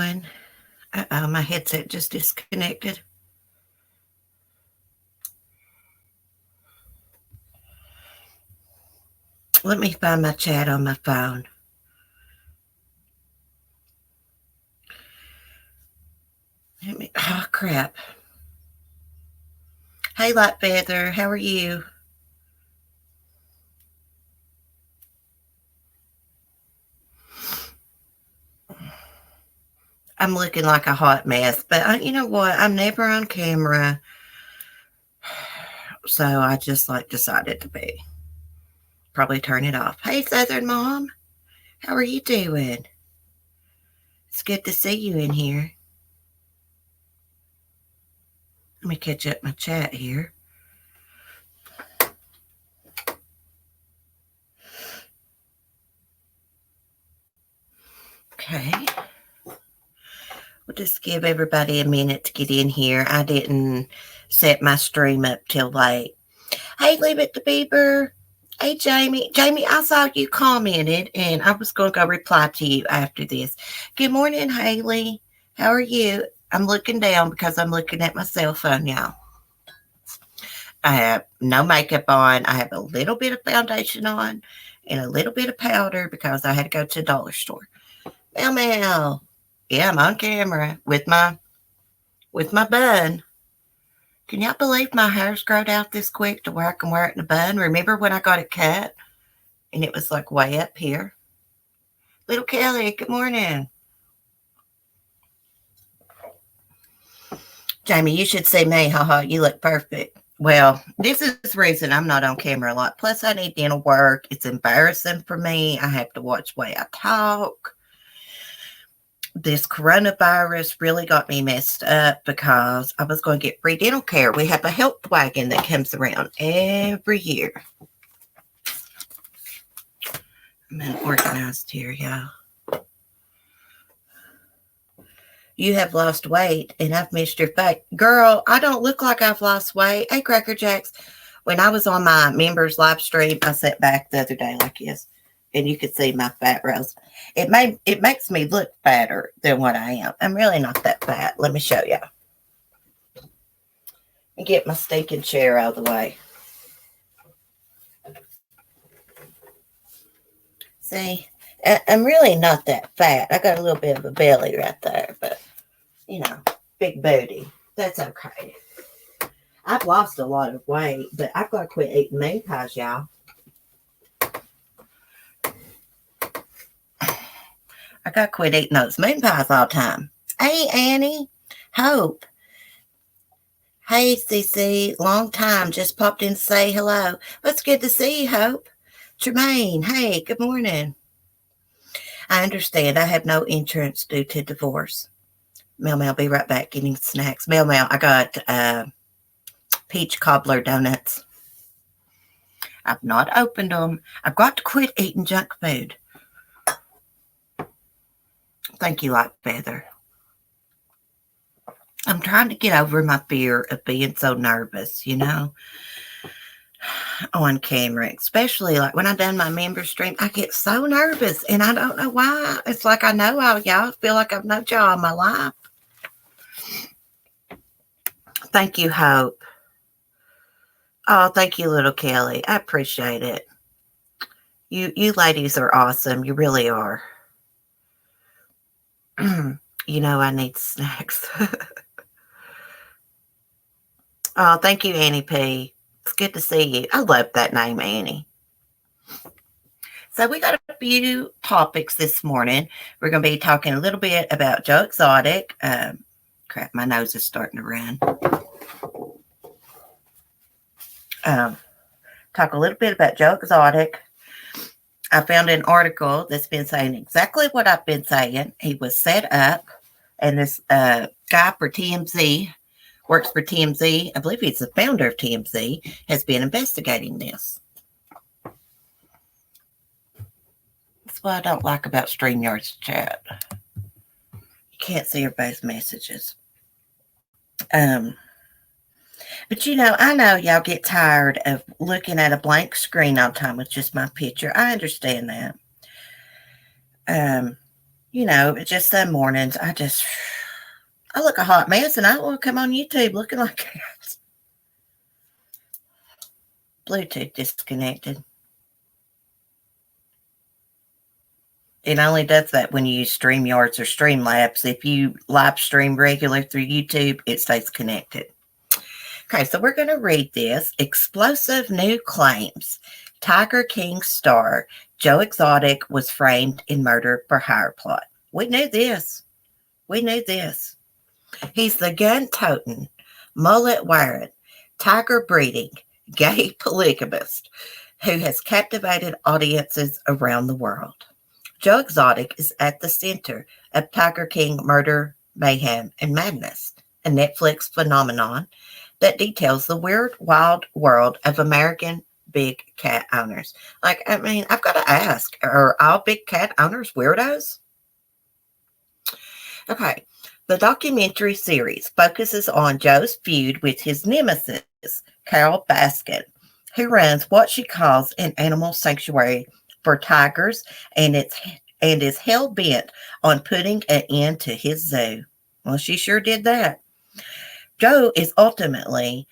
going? Uh-oh, my headset just disconnected. Let me find my chat on my phone. Oh, crap. Hey, Light Feather, how are you? I'm looking like a hot mess, but you know what? I'm never on camera, so I just decided to be. Probably turn it off. Hey, Southern Mom, how are you doing? It's good to see you in here. Let me catch up my chat here. Okay. We'll just give everybody a minute to get in here. I didn't set my stream up till late. Hey, Leave It to Bieber. Hey, Jamie. Jamie, I saw you commented, and I was going to go reply to you after this. Good morning, Haley. How are you? I'm looking down because I'm looking at my cell phone now. I have no makeup on. I have a little bit of foundation on and a little bit of powder because I had to go to the dollar store. Mel. Yeah, I'm on camera with my bun. Can y'all believe my hair's grown out this quick to where I can wear it in a bun? Remember when I got it cut and it was like way up here? Little Kelly, good morning. Jamie, you should see me. Haha, you look perfect. Well, this is the reason I'm not on camera a lot. Plus, I need dental work. It's embarrassing for me. I have to watch the way I talk. This coronavirus really got me messed up because I was going to get free dental care. We have a health wagon that comes around every year. I'm unorganized here, y'all. You have lost weight and I've missed your face. Girl, I don't look like I've lost weight. Hey, Cracker Jacks. When I was on my members live stream, I sat back the other day like this, and you could see my fat rolls. It makes me look fatter than what I am. I'm really not that fat. Let me show you. Let me get my stinking chair out of the way. See, I'm really not that fat. I got a little bit of a belly right there, but, you know, big booty. That's okay. I've lost a lot of weight, but I've got to quit eating moon pies, y'all. I got to quit eating those moon pies all the time. Hey, Annie. Hope. Hey, Cece. Long time. Just popped in to say hello. It's good to see you, Hope. Tremaine. Hey, good morning. I understand. I have no insurance due to divorce. Mel, be right back getting snacks. Mel, I got peach cobbler donuts. I've not opened them. I've got to quit eating junk food. Thank you, Light Feather. I'm trying to get over my fear of being so nervous, you know, on camera, especially like when I done my member stream. I get so nervous and I don't know why. It's like I know all y'all. Feel like I've known y'all all my life. Thank you, Hope. Oh, thank you, little Kelly. I appreciate it. You ladies are awesome. You really are. You know, I need snacks. Oh, thank you, Annie P. It's good to see you. I love that name, Annie. So we got a few topics this morning. We're going to be talking a little bit about Joe Exotic. Crap, my nose is starting to run. Talk a little bit about Joe Exotic. I found an article that's been saying exactly what I've been saying. He was set up, and this guy for TMZ, works for TMZ, I believe he's the founder of TMZ, has been investigating this. That's what I don't like about StreamYard's chat. You can't see everybody's messages. But, you know, I know y'all get tired of looking at a blank screen all the time with just my picture. I understand that. Just some mornings I look a hot mess and I don't want to come on YouTube looking like that. Bluetooth disconnected. It only does that when you use StreamYards or Streamlabs. If you live stream regular through YouTube, it stays connected. Okay, so we're going to read this. Explosive new claims. Tiger King star Joe Exotic was framed in murder for hire plot. We knew this. He's the gun-toting, mullet-wearing, tiger-breeding, gay polygamist who has captivated audiences around the world. Joe Exotic is at the center of Tiger King murder, mayhem, and madness, a Netflix phenomenon that details the weird, wild world of American big cat owners. I've got to ask, are all big cat owners weirdos? Okay, the documentary series focuses on Joe's feud with his nemesis, Carol Baskin, who runs what she calls an animal sanctuary for tigers and is hell-bent on putting an end to his zoo. Well, she sure did that. Joe is ultimately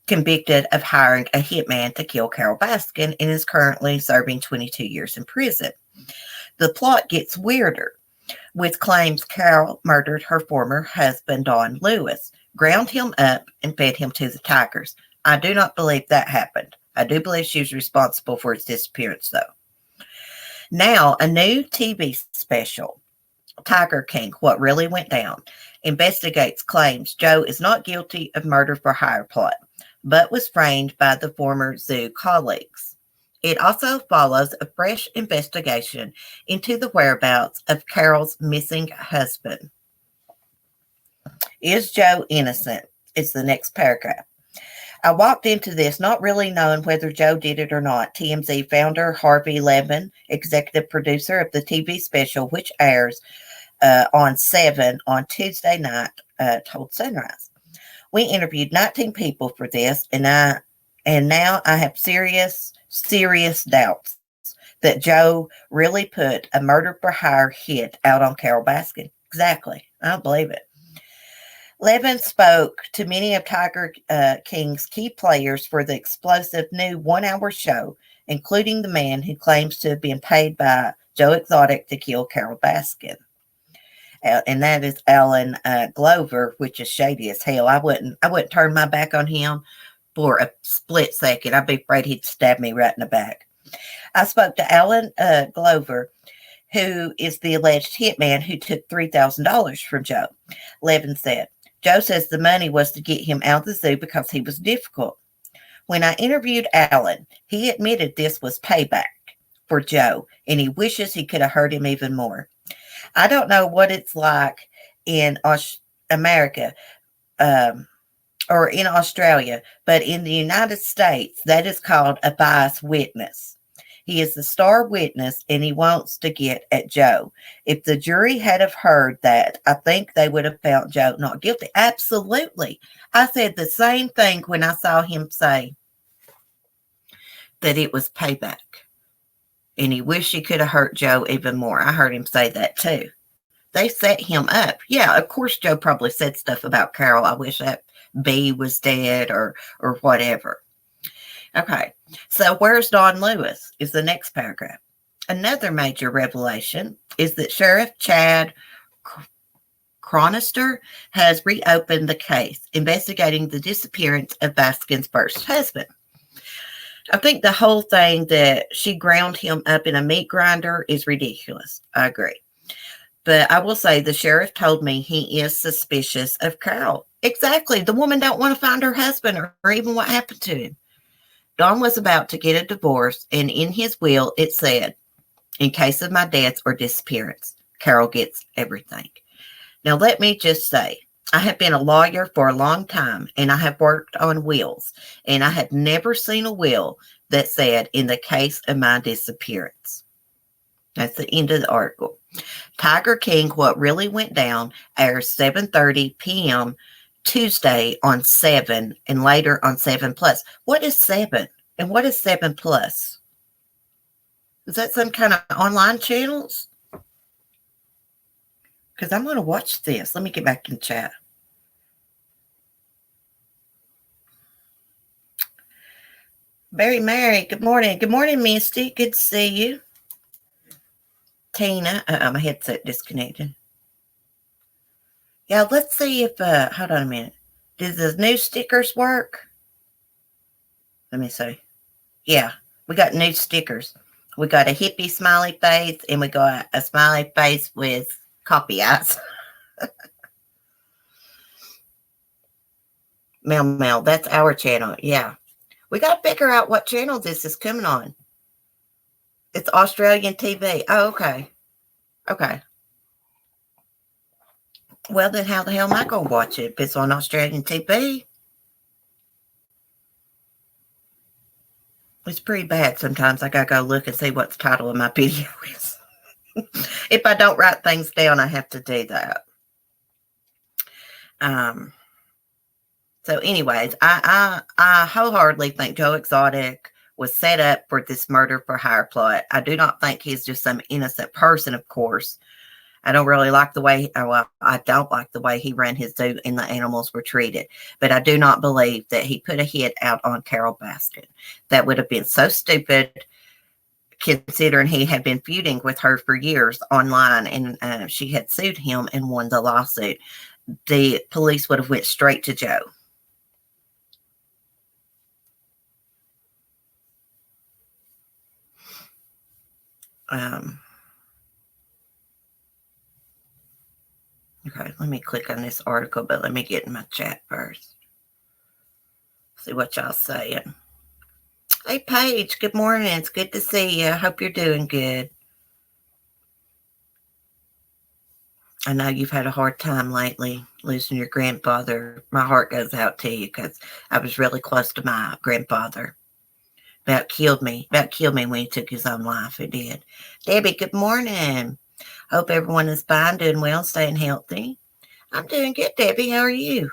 convicted of hiring a hitman to kill Carol Baskin and is currently serving 22 years in prison. The plot gets weirder, with claims Carol murdered her former husband, Don Lewis, ground him up, and fed him to the tigers. I do not believe that happened. I do believe she was responsible for his disappearance, though. Now, a new TV special, Tiger King, What Really Went Down, investigates claims Joe is not guilty of murder for hire plot, but was framed by the former zoo colleagues. It also follows a fresh investigation into the whereabouts of Carol's missing husband. Is Joe innocent? Is the next paragraph. I walked into this not really knowing whether Joe did it or not. TMZ founder Harvey Levin, executive producer of the TV special, which airs on 7 on Tuesday night, told Sunrise. We interviewed 19 people for this, and now I have serious doubts that Joe really put a murder for hire hit out on Carol Baskin. Exactly. I don't believe it. Levin spoke to many of Tiger King's key players for the explosive new one-hour show, including the man who claims to have been paid by Joe Exotic to kill Carol Baskin. And that is Alan Glover, which is shady as hell. I wouldn't turn my back on him for a split second. I'd be afraid he'd stab me right in the back. I spoke to Alan Glover, who is the alleged hitman who took $3,000 from Joe. Levin said, Joe says the money was to get him out of the zoo because he was difficult. When I interviewed Alan, he admitted this was payback for Joe, and he wishes he could have hurt him even more. I don't know what it's like in America or in Australia, but in the United States, that is called a biased witness. He is the star witness, and he wants to get at Joe. If the jury had have heard that, I think they would have found Joe not guilty. Absolutely. I said the same thing when I saw him say that it was payback. And he wished he could have hurt Joe even more. I heard him say that too. They set him up. Yeah, of course, Joe probably said stuff about Carol. I wish that bee was dead or whatever. Okay, so where's Don Lewis is the next paragraph. Another major revelation is that Sheriff Chad Chronister has reopened the case, investigating the disappearance of Baskin's first husband. I think the whole thing that she ground him up in a meat grinder is ridiculous. I agree. But I will say the sheriff told me he is suspicious of Carol. Exactly. The woman don't want to find her husband or even what happened to him. Don was about to get a divorce, and in his will, it said, in case of my death or disappearance, Carol gets everything. Now, let me just say, I have been a lawyer for a long time, and I have worked on wills, and I have never seen a will that said, in the case of my disappearance. That's the end of the article. Tiger King, What Really Went Down, airs 7:30 p.m. Tuesday on 7 and later on 7 Plus. What is 7? And what is 7 Plus? Is that some kind of online channels? because I'm going to watch this. Let me get back in chat. Very Mary, good morning. Good morning, Misty. Good to see you. Tina, my headset disconnected. Yeah, let's see if, hold on a minute. Does the new stickers work? Let me see. Yeah, we got new stickers. We got a hippie smiley face, and we got a smiley face with coffee eyes. Mel, that's our channel. Yeah. We got to figure out what channel this is coming on. It's Australian TV. Oh, okay. Okay. Well, then how the hell am I going to watch it if it's on Australian TV? It's pretty bad sometimes. I got to go look and see what the title of my video is. If I don't write things down, I have to do that. So anyways, I wholeheartedly think Joe Exotic was set up for this murder for hire plot. I do not think he's just some innocent person, of course. I don't really like the way, well, I don't like the way he ran his zoo and the animals were treated. But I do not believe that he put a hit out on Carol Baskin. That would have been so stupid, considering he had been feuding with her for years online, and she had sued him and won the lawsuit. The police would have went straight to Joe. Okay, let me click on this article, but let me get in my chat first. See what y'all saying. Hey, Paige, good morning. It's good to see you. I hope you're doing good. I know you've had a hard time lately losing your grandfather. My heart goes out to you because I was really close to my grandfather. About killed me when he took his own life. It did. Debbie, good morning. Hope everyone is fine, doing well, staying healthy. I'm doing good, Debbie. How are you?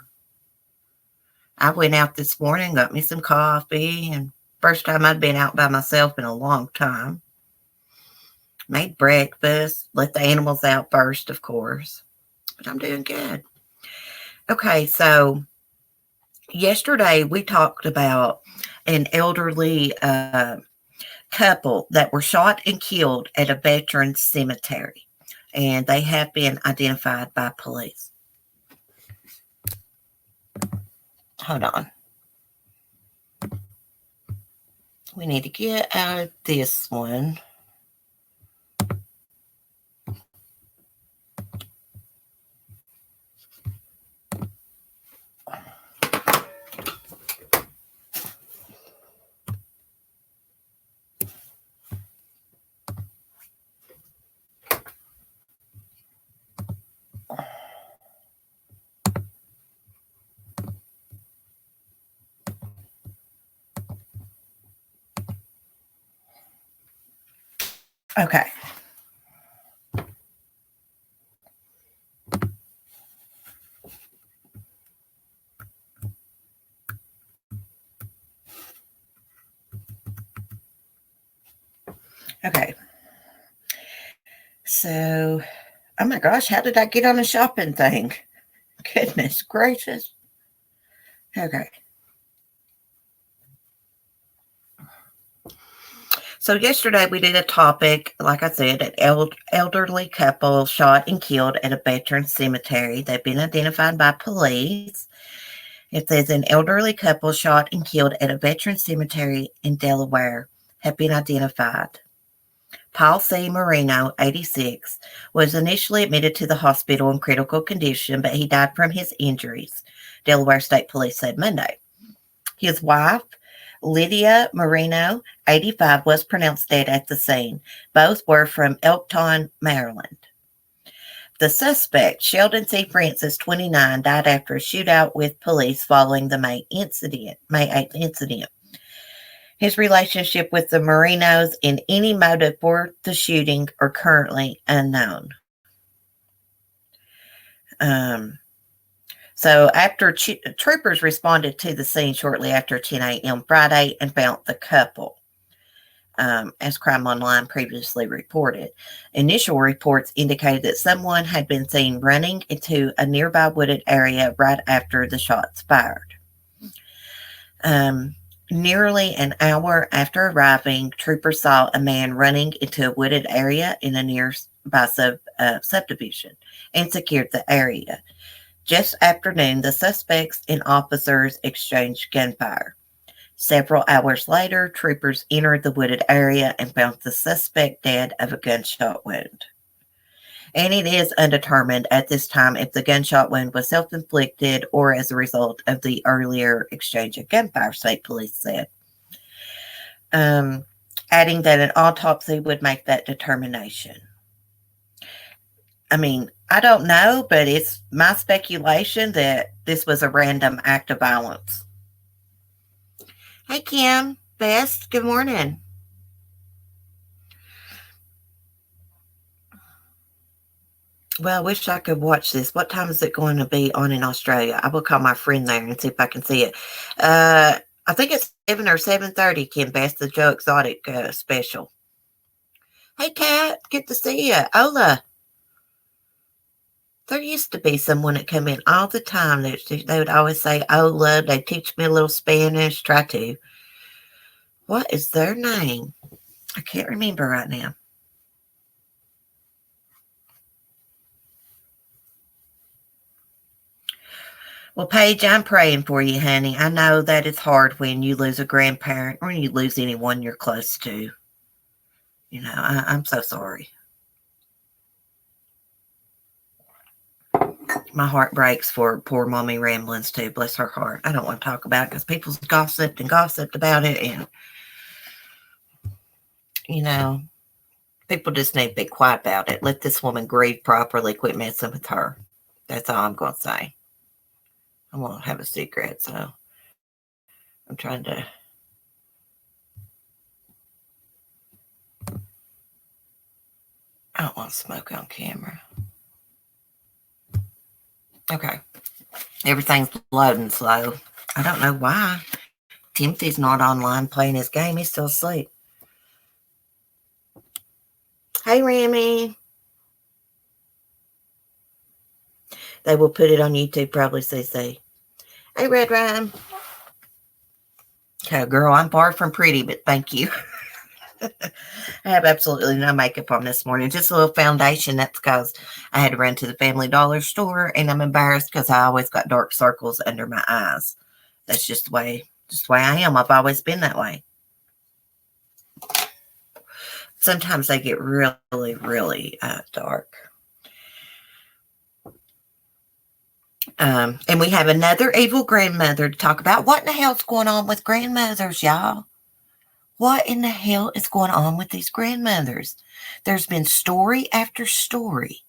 I went out this morning, got me some coffee, and first time I'd been out by myself in a long time. Made breakfast, let the animals out first, of course. But I'm doing good. Okay, so yesterday we talked about an elderly couple that were shot and killed at a veterans cemetery, and they have been identified by police. Hold on. We need to get out of this one. Okay. Okay. So, oh my gosh, how did I get on a shopping thing? Goodness gracious. Okay. So yesterday we did a topic, like I said, an elderly couple shot and killed at a veterans cemetery. They've been identified by police. It says an elderly couple shot and killed at a veterans cemetery in Delaware have been identified. Paul C. Marino, 86, was initially admitted to the hospital in critical condition, but he died from his injuries, Delaware State Police said Monday. His wife, Lydia Marino, 85, was pronounced dead at the scene. Both were from Elkton, Maryland. The suspect, Sheldon C. Francis, 29, died after a shootout with police following the May 8th incident. His relationship with the Marinos and any motive for the shooting are currently unknown. So after troopers responded to the scene shortly after 10 a.m. Friday and found the couple. as Crime Online previously reported. Initial reports indicated that someone had been seen running into a nearby wooded area right after the shots fired. Nearly an hour after arriving, troopers saw a man running into a wooded area in a nearby subdivision and secured the area. Just after noon, the suspects and officers exchanged gunfire. Several hours later, troopers entered the wooded area and found the suspect dead of a gunshot wound. And it is undetermined at this time if the gunshot wound was self-inflicted or as a result of the earlier exchange of gunfire, state police said. Adding that an autopsy would make that determination. I mean, I don't know, but it's my speculation that this was a random act of violence. Hey, Kim, Best, good morning. Well, I wish I could watch this. What time is it going to be on in Australia? I will call my friend there and see if I can see it. I think it's 7 or 7:30, Kim Best, the Joe Exotic special. Hey, Kat, good to see you. Ola. There used to be someone that come in all the time. They would always say, Ola. They teach me a little Spanish. Try to. What is their name? I can't remember right now. Well, Paige, I'm praying for you, honey. I know that it's hard when you lose a grandparent or you lose anyone you're close to. You know, I'm so sorry. My heart breaks for poor Mommy Ramblings, too. Bless her heart. I don't want to talk about it because people's gossiped and gossiped about it. And, you know, people just need to be quiet about it. Let this woman grieve properly. Quit messing with her. That's all I'm going to say. I won't have a cigarette, so I'm trying to. I don't want to smoke on camera. Okay. Everything's loading slow. I don't know why. Timothy's not online playing his game. He's still asleep. Hey, Remy. They will put it on YouTube, probably, CC. Hey, Red Rhyme. Okay, girl, I'm far from pretty, but thank you. I have absolutely no makeup on this morning. Just a little foundation. That's because I had to run to the Family Dollar store, and I'm embarrassed because I always got dark circles under my eyes. That's just the way I am. I've always been that way. Sometimes they get really, really dark. And we have another evil grandmother to talk about. What in the hell's going on with grandmothers, y'all? What in the hell is going on with these grandmothers? There's been story after story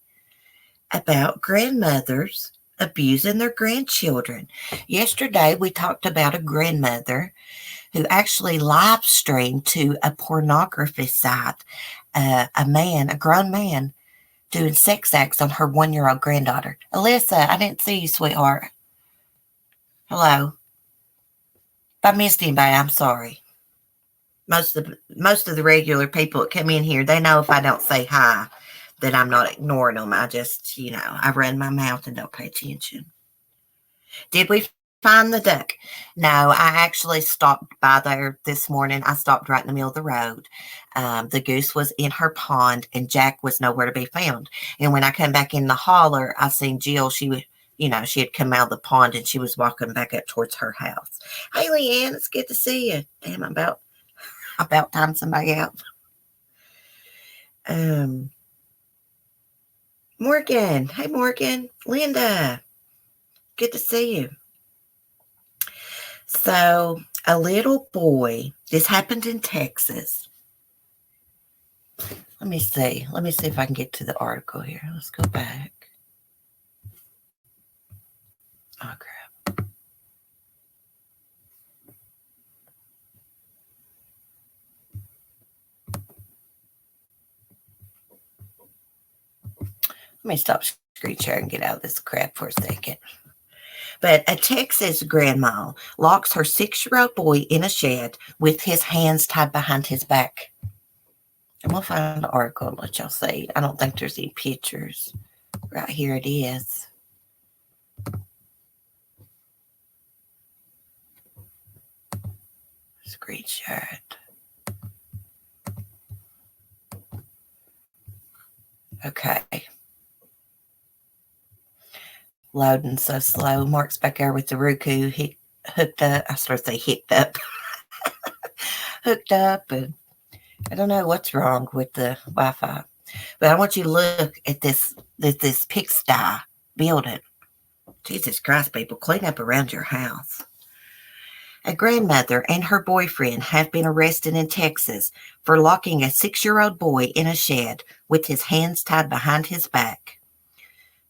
about grandmothers abusing their grandchildren. Yesterday, we talked about a grandmother who actually live streamed to a pornography site, a grown man, doing sex acts on her 1-year-old granddaughter. Alyssa, I didn't see you, sweetheart. Hello. If I missed anybody, I'm sorry. Most of the regular people that come in here, they know if I don't say hi, that I'm not ignoring them. I just, I run my mouth and don't pay attention. Did we find the duck? No, I actually stopped by there this morning. I stopped right in the middle of the road. The goose was in her pond and Jack was nowhere to be found. And when I come back in the holler, I seen Jill. She had come out of the pond and she was walking back up towards her house. Hey, Leanne, it's good to see you. Damn, I'm about time somebody out. Morgan. Hey, Morgan. Linda. Good to see you. So, a little boy, this happened in Texas. Let me see if I can get to the article here. Let's go back. Oh, crap. Let me stop screen share and get out of this crap for a second. But a Texas grandma locks her 6-year-old boy in a shed with his hands tied behind his back. And we'll find the article and let y'all see. I don't think there's any pictures. Right here it is. Screenshot. Okay. Loading so slow. Mark's back there with the Roku hooked up. I started to say hooked up. Hooked up, and I don't know what's wrong with the Wi-Fi. But I want you to look at this pigsty building. Jesus Christ, people, clean up around your house. A grandmother and her boyfriend have been arrested in Texas for locking a 6-year-old boy in a shed with his hands tied behind his back.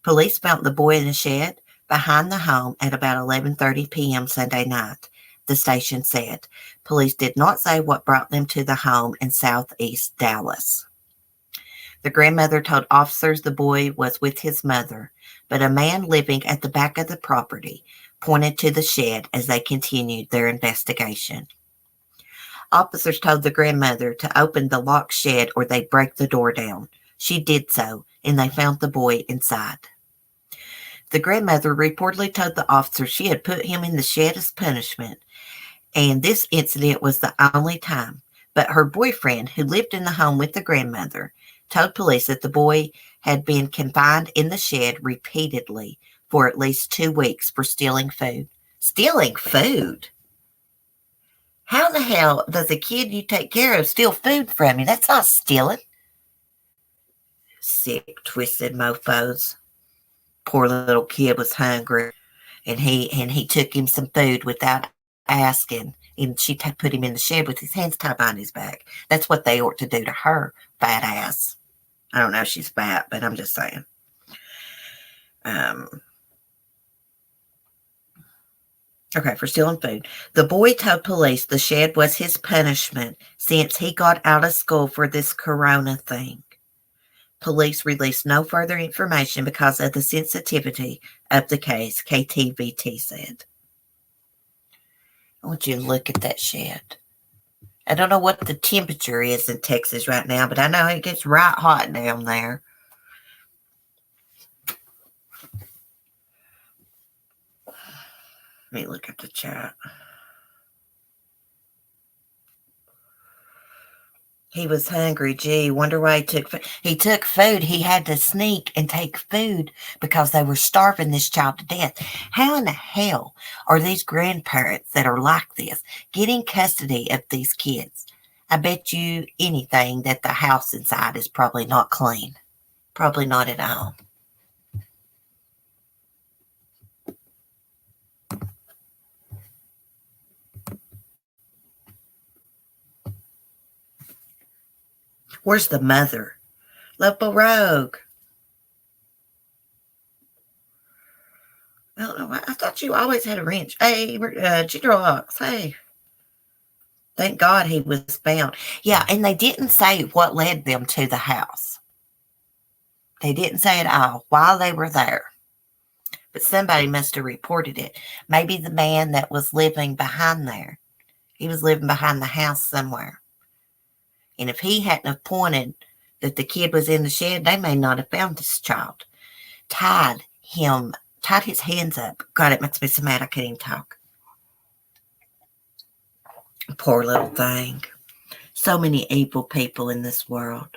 Police found the boy in a shed behind the home at about 11:30 p.m. Sunday night, the station said. Police did not say what brought them to the home in southeast Dallas. The grandmother told officers the boy was with his mother, but a man living at the back of the property pointed to the shed as they continued their investigation. Officers told the grandmother to open the locked shed or they'd break the door down. She did so, and they found the boy inside. The grandmother reportedly told the officer she had put him in the shed as punishment, and this incident was the only time. But her boyfriend, who lived in the home with the grandmother, told police that the boy had been confined in the shed repeatedly for at least 2 weeks for stealing food. Stealing food? How the hell does a kid you take care of steal food from you? That's not stealing. Sick, twisted mofos. Poor little kid was hungry, and he took him some food without asking, and she put him in the shed with his hands tied behind his back. That's what they ought to do to her, fat ass. I don't know if she's fat, but I'm just saying. Okay, for stealing food. The boy told police the shed was his punishment since he got out of school for this corona thing. Police released no further information because of the sensitivity of the case, KTVT said. I want you to look at that shed. I don't know what the temperature is in Texas right now, but I know it gets right hot down there. Let me look at the chat. He was hungry. Gee, wonder why he took food. He took food. He had to sneak and take food because they were starving this child to death. How in the hell are these grandparents that are like this getting custody of these kids? I bet you anything that the house inside is probably not clean. Probably not at all. Where's the mother? Local Rogue. I don't know. I thought you always had a wrench. Hey, G-Drox. Hey. Thank God he was found. Yeah, and they didn't say what led them to the house. They didn't say at all while they were there. But somebody must have reported it. Maybe the man that was living behind there. He was living behind the house somewhere. And if he hadn't have pointed that the kid was in the shed, they may not have found this child. Tied his hands up. God, it makes me so mad I can't even talk. Poor little thing. So many evil people in this world.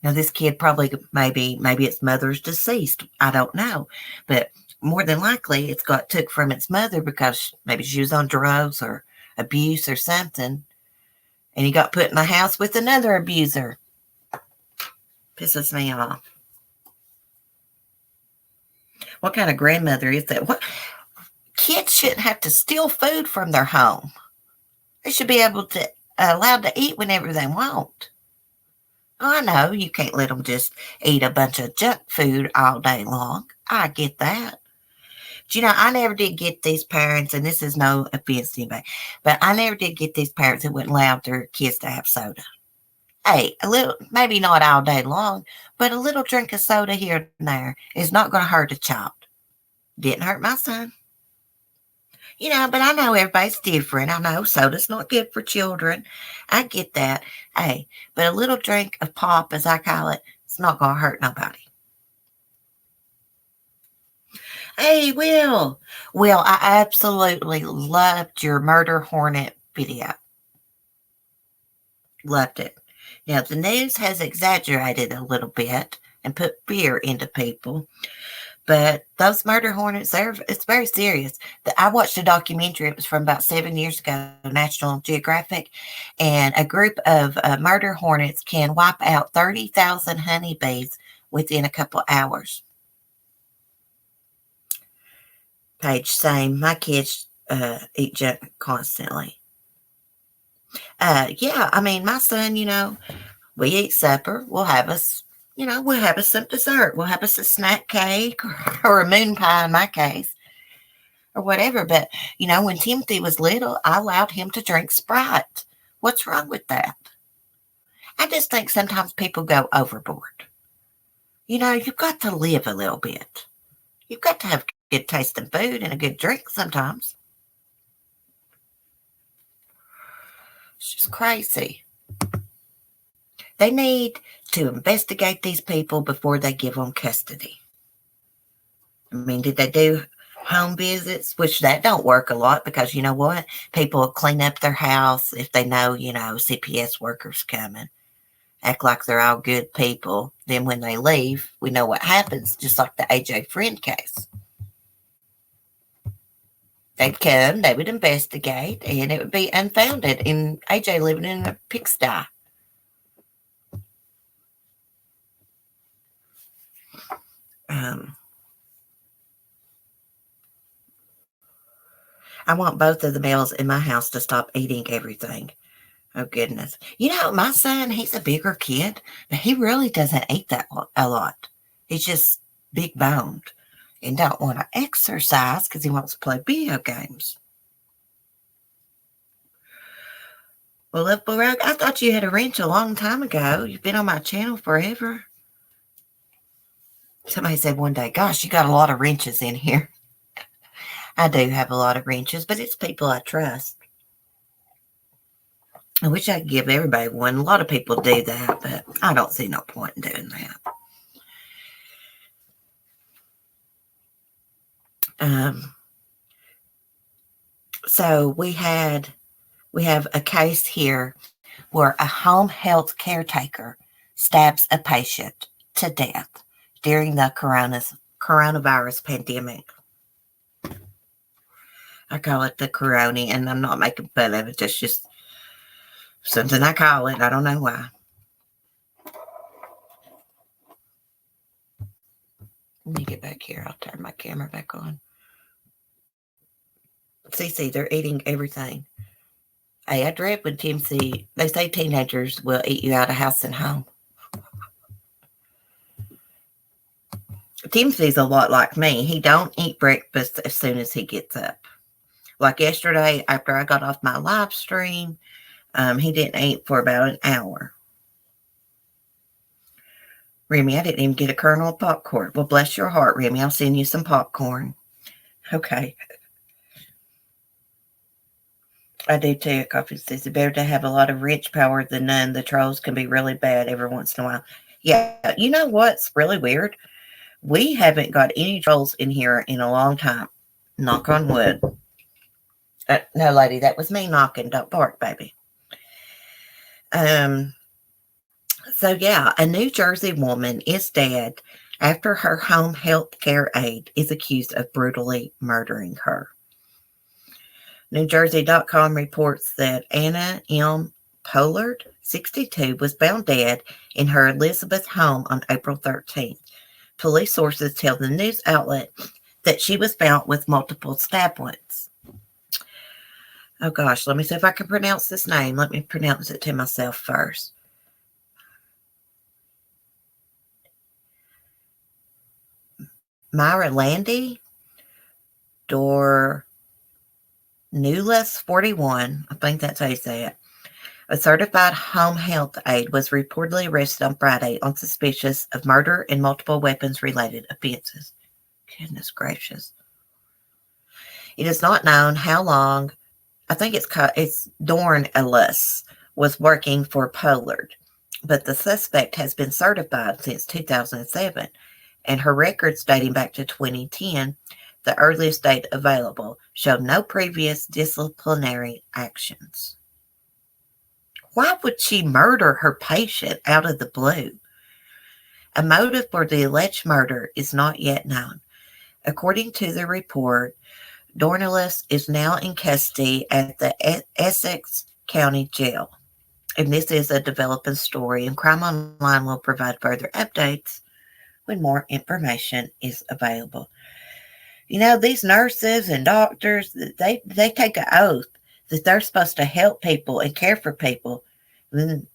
Now, this kid probably, maybe its mother's deceased. I don't know. But more than likely, it's got took from its mother because maybe she was on drugs or abuse or something. And he got put in a house with another abuser. Pisses me off. What kind of grandmother is that? What? Kids shouldn't have to steal food from their home. They should be able to allowed to eat whenever they want. I know you can't let them just eat a bunch of junk food all day long. I get that. But, I never did get these parents, and this is no offense to anybody, but I never did get these parents that wouldn't allow their kids to have soda. Hey, a little, maybe not all day long, but a little drink of soda here and there is not going to hurt a child. Didn't hurt my son. But I know everybody's different. I know soda's not good for children. I get that. Hey, but a little drink of pop, as I call it, it's not going to hurt nobody. Hey, Will. Will, I absolutely loved your murder hornet video. Loved it. Now, the news has exaggerated a little bit and put fear into people. But those murder hornets, it's very serious. I watched a documentary. It was from about 7 years ago, National Geographic, and a group of murder hornets can wipe out 30,000 honeybees within a couple hours. Paige, same. My kids eat junk constantly. Yeah, I mean, my son, we eat supper. We'll have us some dessert. We'll have us a snack cake or a moon pie in my case or whatever. But, when Timothy was little, I allowed him to drink Sprite. What's wrong with that? I just think sometimes people go overboard. You've got to live a little bit. You've got to have good tasting food and a good drink sometimes. It's just crazy. They need to investigate these people before they give them custody. I mean, did they do home visits? Which that don't work a lot because you know what? People will clean up their house if they know, CPS workers coming. Act like they're all good people. Then when they leave, we know what happens, just like the AJ Friend case. They'd come, they would investigate, and it would be unfounded, and AJ living in a pigsty. I want both of the males in my house to stop eating everything. Oh, goodness. My son, he's a bigger kid, but he really doesn't eat that a lot. He's just big boned and don't want to exercise because he wants to play video games. Well, Lovable Rogue, I thought you had a wrench a long time ago. You've been on my channel forever. Somebody said one day, gosh, you got a lot of wrenches in here. I do have a lot of wrenches, but it's people I trust. I wish I could give everybody one. A lot of people do that, but I don't see no point in doing that. So we have a case here where a home health caretaker stabs a patient to death during the coronavirus pandemic. I call it the corona, and I'm not making fun of it. It's just something I call it. I don't know why. Let me get back here. I'll turn my camera back on. See, they're eating everything. Hey, I dread when they say teenagers will eat you out of house and home. Timothy's a lot like me. He don't eat breakfast as soon as he gets up. Like yesterday, after I got off my live stream, he didn't eat for about an hour. Remy, I didn't even get a kernel of popcorn. Well, bless your heart, Remy. I'll send you some popcorn. Okay. I do too. Coffee says it's better to have a lot of wrench power than none. The trolls can be really bad every once in a while. Yeah, you know what's really weird? We haven't got any trolls in here in a long time. Knock on wood. No, lady, that was me knocking. Don't bark, baby. So yeah, a New Jersey woman is dead after her home health care aide is accused of brutally murdering her. NewJersey.com reports that Anna M. Pollard, 62, was found dead in her Elizabeth home on April 13th. Police sources tell the news outlet that she was found with multiple stab wounds. Oh gosh, let me see if I can pronounce this name. Let me pronounce it to myself first. Myra Landy Dornulas, 41. I think that's how you say it. A certified home health aide was reportedly arrested on Friday on suspicious of murder and multiple weapons-related offenses. Goodness gracious. It is not known how long, I think it's Dornellis was working for Pollard, but the suspect has been certified since 2007, and her records dating back to 2010, the earliest date available, showed no previous disciplinary actions. Why would she murder her patient out of the blue? A motive for the alleged murder is not yet known. According to the report, Dornellis is now in custody at the Essex County Jail. And this is a developing story, and Crime Online will provide further updates when more information is available. You know, these nurses and doctors, they take an oath that they're supposed to help people and care for people. And then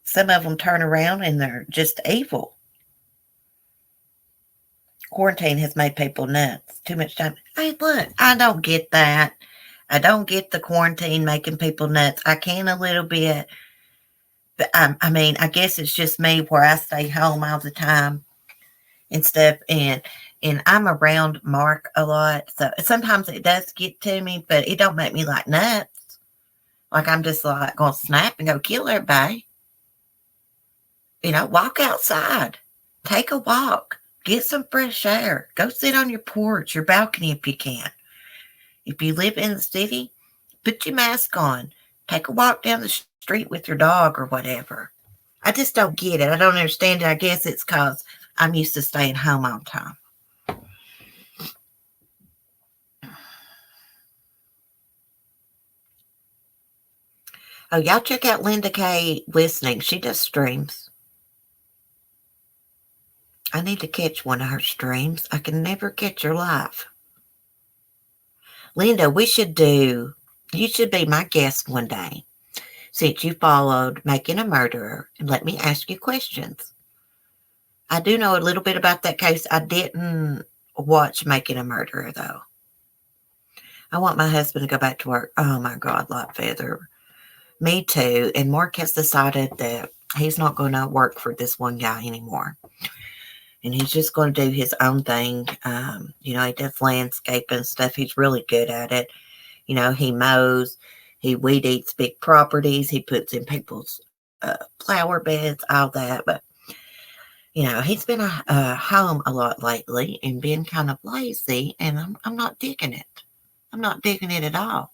some of them turn around and they're just evil. Quarantine has made people nuts. Too much time. Hey, look, I don't get that. I don't get the quarantine making people nuts. I can a little bit. But I mean, I guess it's just me where I stay home all the time and stuff. And I'm around Mark a lot. So sometimes it does get to me, but it don't make me like nuts. Like I'm just like going to snap and go kill everybody. You know, walk outside. Take a walk. Get some fresh air. Go sit on your porch, your balcony if you can. If you live in the city, put your mask on. Take a walk down the street with your dog or whatever. I just don't get it. I don't understand it. I guess it's because I'm used to staying home all the time. Oh, y'all check out Linda Kay Listening. She does streams. I need to catch one of her streams. I can never catch her live. Linda, you should be my guest one day, since you followed Making a Murderer, and let me ask you questions. I do know a little bit about that case. I didn't watch Making a Murderer, though. I want my husband to go back to work. Oh, my God, Lightfeather. Me too. And Mark has decided that he's not going to work for this one guy anymore. And he's just going to do his own thing. He does landscaping and stuff. He's really good at it. He mows, he weed eats big properties, he puts in people's flower beds, all that. But, he's been home a lot lately and been kind of lazy, and I'm not digging it. I'm not digging it at all.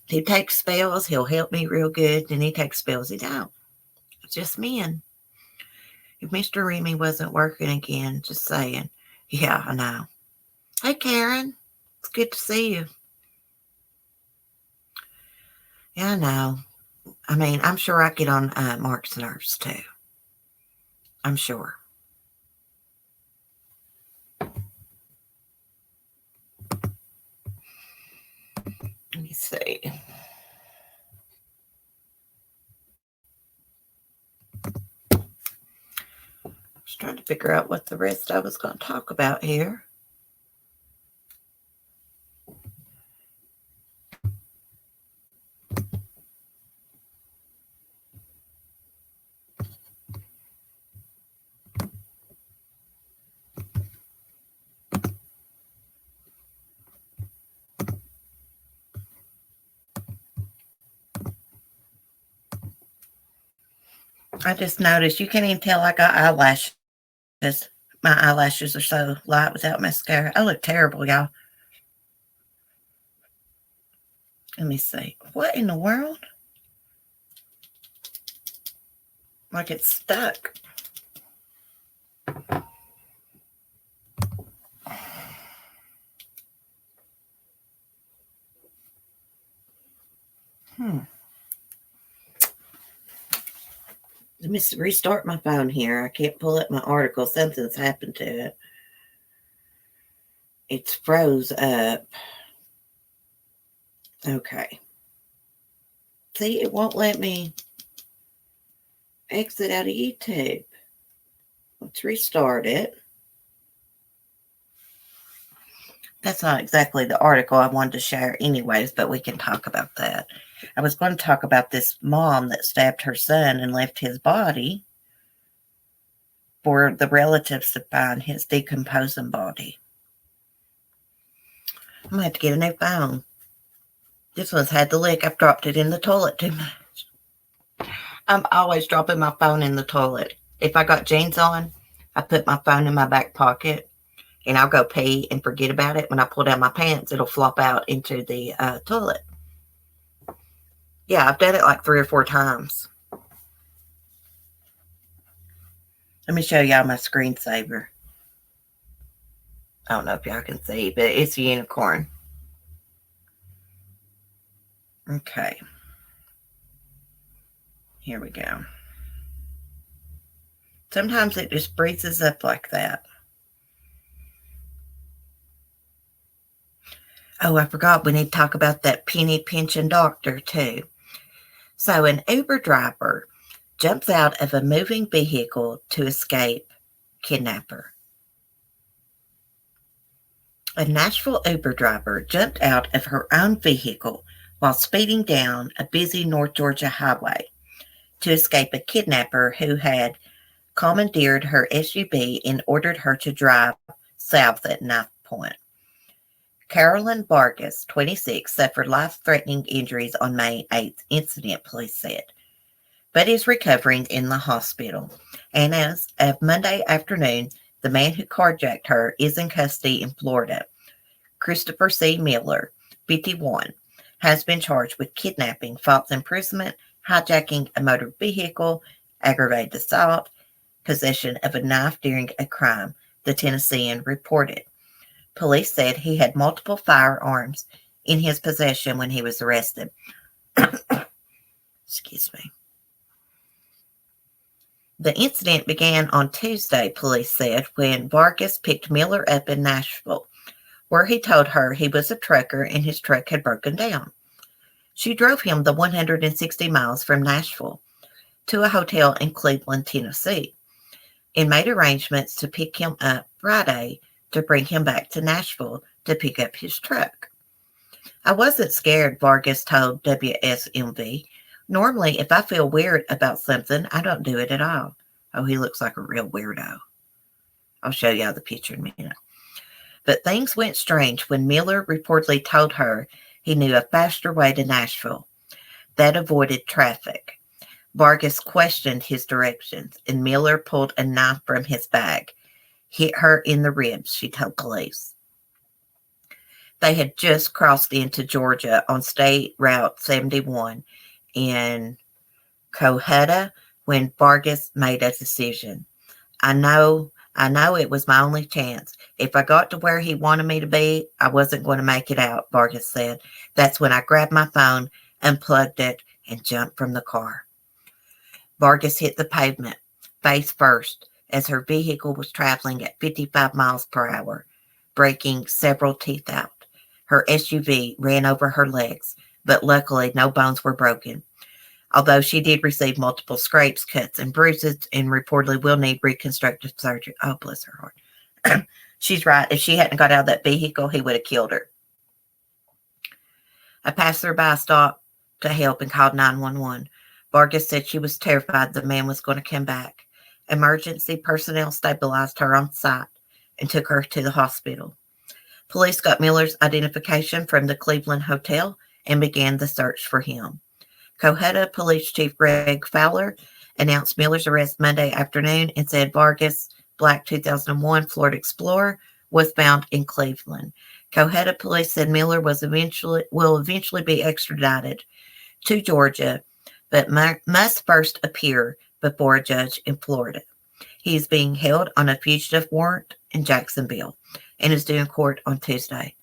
He takes spells, he'll help me real good, and he takes spells he don't. It's just men. If Mr. Remy wasn't working again, just saying. Yeah, I know. Hey, Karen. It's good to see you. Yeah, I know. I mean, I'm sure I get on Mark's nerves, too. I'm sure. Let me see. I was trying to figure out what the rest I was going to talk about here. I just noticed you can't even tell I got eyelashes. My eyelashes are so light without mascara. I look terrible, y'all. Let me see. What in the world? Like it's stuck. Let me restart my phone here. I can't pull up my article. Something's happened to it. It's froze up. Okay. See, it won't let me exit out of YouTube. Let's restart it. That's not exactly the article I wanted to share anyways, but we can talk about that. I was going to talk about this mom that stabbed her son and left his body for the relatives to find his decomposing body. I'm going to have to get a new phone. This one's had the lick. I've dropped it in the toilet too much. I'm always dropping my phone in the toilet. If I got jeans on, I put my phone in my back pocket and I'll go pee and forget about it. When I pull down my pants, it'll flop out into the toilet. Yeah, I've done it like 3 or 4 times. Let me show y'all my screensaver. I don't know if y'all can see, but it's a unicorn. Okay. Here we go. Sometimes it just breezes up like that. Oh, I forgot we need to talk about that penny pinching doctor too. So an Uber driver jumps out of a moving vehicle to escape kidnapper. A Nashville Uber driver jumped out of her own vehicle while speeding down a busy North Georgia highway to escape a kidnapper who had commandeered her SUV and ordered her to drive south at knife point. Carolyn Vargas, 26, suffered life-threatening injuries on May 8th incident, police said, but is recovering in the hospital. And as of Monday afternoon, the man who carjacked her is in custody in Florida. Christopher C. Miller, 51, has been charged with kidnapping, false imprisonment, hijacking a motor vehicle, aggravated assault, possession of a knife during a crime, the Tennessean reported. Police said he had multiple firearms in his possession when he was arrested. Excuse me. The incident began on Tuesday, police said, when Vargas picked Miller up in Nashville, where he told her he was a trucker and his truck had broken down. She drove him the 160 miles from Nashville to a hotel in Cleveland, Tennessee, and made arrangements to pick him up Friday to bring him back to Nashville to pick up his truck. I wasn't scared, Vargas told WSMV. Normally, if I feel weird about something, I don't do it at all. Oh, he looks like a real weirdo. I'll show y'all the picture in a minute. But things went strange when Miller reportedly told her he knew a faster way to Nashville that avoided traffic. Vargas questioned his directions, and Miller pulled a knife from his bag, hit her in the ribs, she told police. They had just crossed into Georgia on State Route 71 in Cohutta when Vargas made a decision. I know it was my only chance. If I got to where he wanted me to be, I wasn't going to make it out, Vargas said. That's when I grabbed my phone, unplugged it, and jumped from the car. Vargas hit the pavement, face first, as her vehicle was traveling at 55 miles per hour, breaking several teeth out. Her SUV ran over her legs, but luckily no bones were broken, although she did receive multiple scrapes, cuts, and bruises, and reportedly will need reconstructive surgery. Oh, bless her heart. She's right. If she hadn't got out of that vehicle, he would have killed her. A passerby stopped to help and called 911. Vargas said she was terrified the man was going to come back. Emergency personnel stabilized her on site and took her to the hospital. Police got Miller's identification from the Cleveland hotel and began the search for him. Cohutta Police Chief Greg Fowler announced Miller's arrest Monday afternoon and said Vargas, black 2001 Ford Explorer, was found in Cleveland. Cohutta Police said Miller will eventually be extradited to Georgia, but must first appear before a judge in Florida. He is being held on a fugitive warrant in Jacksonville and is due in court on Tuesday.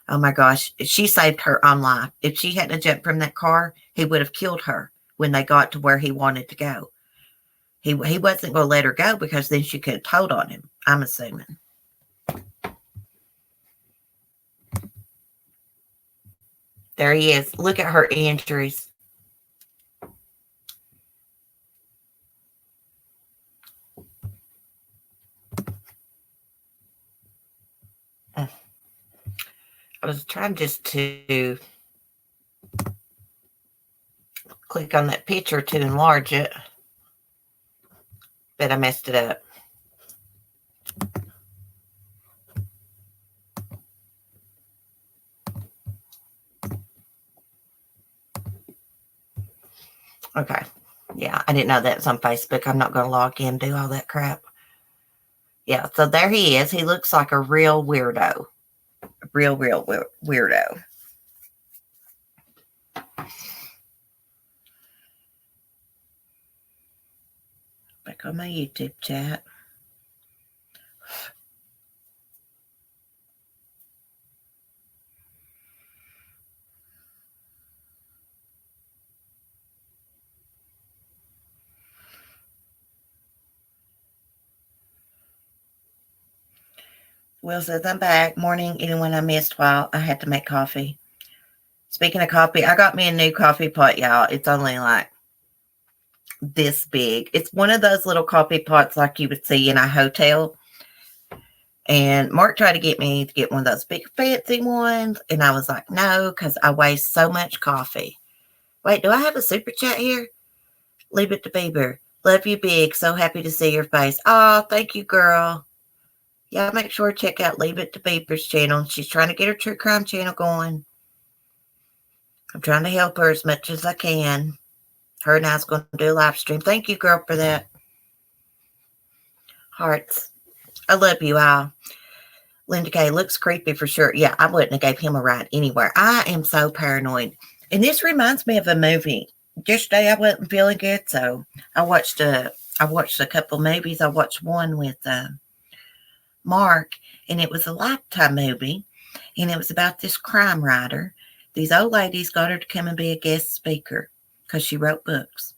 Oh my gosh, she saved her own life. If she hadn't jumped from that car, he would have killed her when they got to where he wanted to go. He wasn't going to let her go because then she could have told on him, I'm assuming. There he is. Look at her injuries. I was trying just to click on that picture to enlarge it, but I messed it up. Okay. Yeah, I didn't know that was on Facebook. I'm not going to log in and do all that crap. Yeah, so there he is. He looks like a real weirdo. A real weirdo. Back on my YouTube chat. Will says, I'm back. Morning, anyone I missed while I had to make coffee. Speaking of coffee, I got me a new coffee pot, y'all. It's only like this big. It's one of those little coffee pots like you would see in a hotel. And Mark tried to get me to get one of those big fancy ones. And I was like, no, because I waste so much coffee. Wait, do I have a super chat here? Leave it to Bieber. Love you big. So happy to see your face. Oh, thank you, girl. Yeah, make sure to check out Leave It to Bieber's channel. She's trying to get her true crime channel going. I'm trying to help her as much as I can. Her and I's going to do a live stream. Thank you, girl, for that. Hearts. I love you all. Linda K looks creepy for sure. Yeah, I wouldn't have gave him a ride anywhere. I am so paranoid. And this reminds me of a movie. Yesterday I wasn't feeling good, so I watched a couple movies. I watched one with Mark, and it was a Lifetime movie, and it was about this crime writer. These old ladies got her to come and be a guest speaker because she wrote books.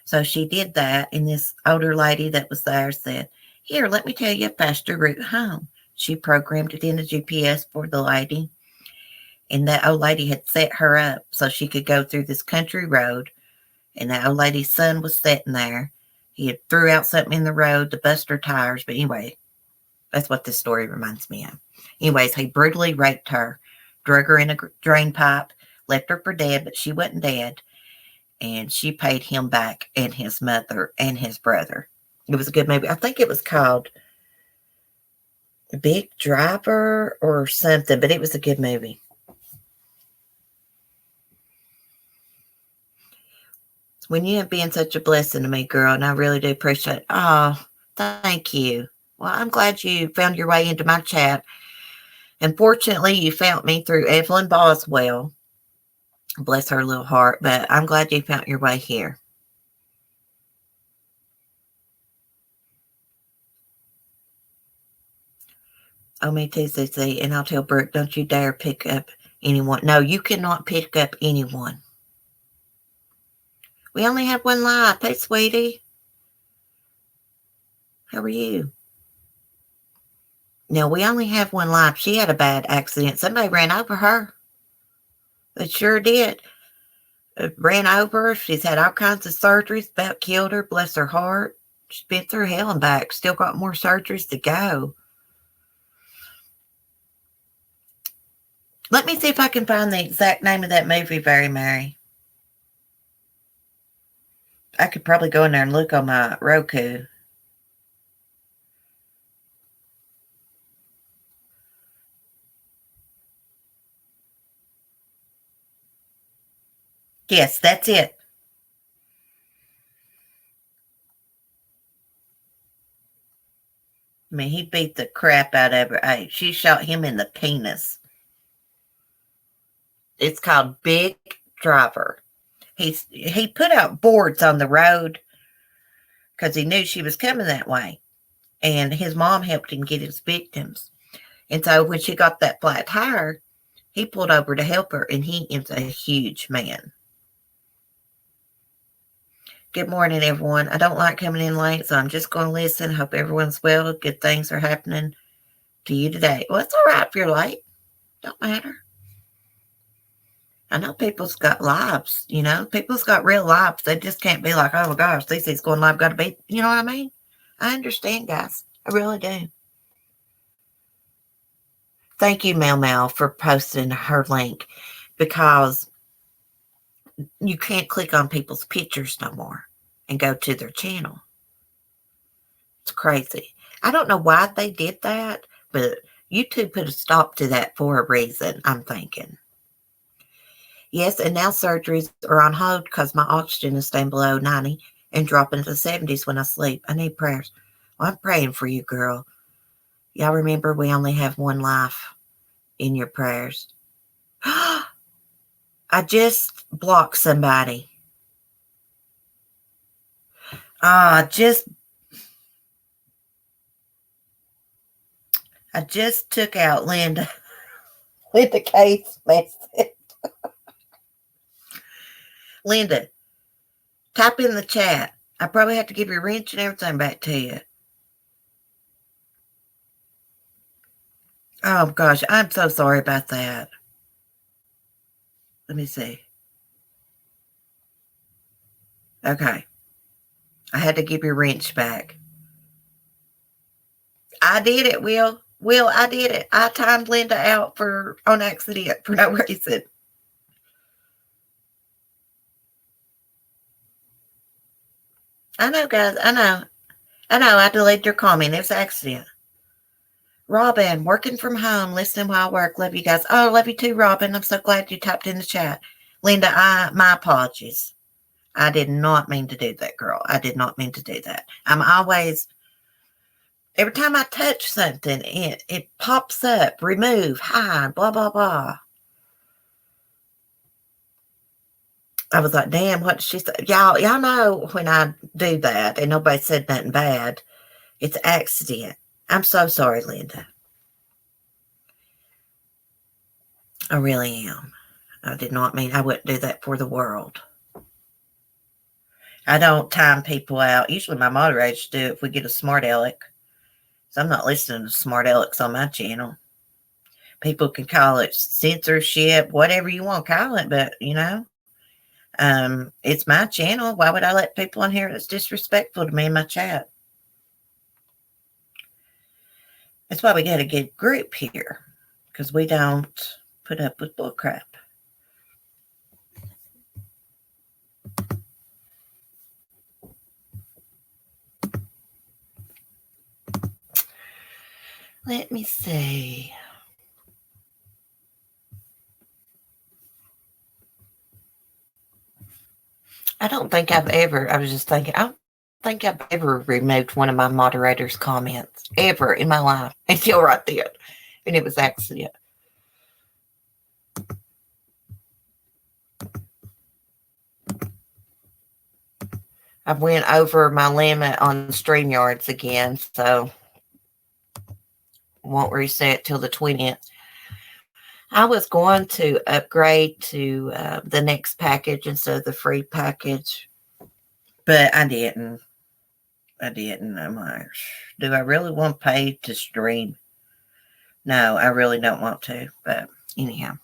So she did that, and this older lady that was there said, here, let me tell you a faster route home. She programmed it in the GPS for the lady, and that old lady had set her up so she could go through this country road, and that old lady's son was sitting there. He had threw out something in the road to bust her tires, but anyway, that's what this story reminds me of. Anyways, he brutally raped her, drug her in a drain pipe, left her for dead, but she wasn't dead, and she paid him back and his mother and his brother. It was a good movie. I think it was called Big Driver or something, but it was a good movie. When you have been such a blessing to me, girl, and I really do appreciate it. Oh, thank you. Well, I'm glad you found your way into my chat. And fortunately, you found me through Evelyn Boswell. Bless her little heart. But I'm glad you found your way here. Oh, me too, CC. And I'll tell Brooke, don't you dare pick up anyone. No, you cannot pick up anyone. We only have one life. Hey, sweetie. How are you? No, we only have one life. She had a bad accident. Somebody ran over her. They sure did. Ran over her. She's had all kinds of surgeries. About killed her. Bless her heart. She's been through hell and back. Still got more surgeries to go. Let me see if I can find the exact name of that movie, Very Mary. I could probably go in there and look on my Roku. Yes, that's it. I mean, he beat the crap out of her. Hey, she shot him in the penis. It's called Big Driver. He put out boards on the road because he knew she was coming that way. And his mom helped him get his victims. And so when she got that flat tire, he pulled over to help her, and he is a huge man. Good morning, everyone. I don't like coming in late, so I'm just going to listen. Hope everyone's well. Good things are happening to you today. Well, it's all right if you're late. Don't matter. I know people's got lives, you know. People's got real lives. They just can't be like, oh, my gosh, Cece's going live. Got to be, you know what I mean? I understand, guys. I really do. Thank you, Mel Mel, for posting her link because you can't click on people's pictures no more and go to their channel. It's crazy. I don't know why they did that, but YouTube put a stop to that for a reason, I'm thinking. Yes, and now surgeries are on hold because my oxygen is staying below 90 and dropping to the 70s when I sleep. I need prayers. Well, I'm praying for you, girl. Y'all remember we only have one life in your prayers. I just blocked somebody. I just took out Linda. Linda Kate's message. Linda, type in the chat. I probably have to give your wrench and everything back to you. Oh gosh, I'm so sorry about that. Let me see. Okay. I had to give your wrench back. I did it, Will. Will, I did it. I timed Linda out on accident for no reason. I know, guys. I know. I delayed your comment. It was an accident. Robin, working from home, listening while I work. Love you guys. Oh, love you too, Robin. I'm so glad you typed in the chat. Linda, my apologies. I did not mean to do that, girl. I did not mean to do that. I'm always, every time I touch something, it pops up, remove, hide, blah, blah, blah. I was like, damn, what did she say? Y'all know when I do that and nobody said nothing bad, it's an accident. I'm so sorry, Linda. I really am. I did not mean, I wouldn't do that for the world. I don't time people out. Usually my moderators do if we get a smart aleck. So I'm not listening to smart alecks on my channel. People can call it censorship, whatever you want to call it, but it's my channel. Why would I let people on here that's disrespectful to me in my chat? That's why we got a good group here, because we don't put up with bullcrap. Let me see. I don't think I've ever, I was just thinking, I don't think I've ever removed one of my moderators' comments, ever in my life, until right then. And it was accident. I went over my limit on StreamYards again, so won't reset till the 20th. I was going to upgrade to the next package instead of the free package, but I didn't. I'm like, do I really want to pay to stream? No, I really don't want to, but anyhow.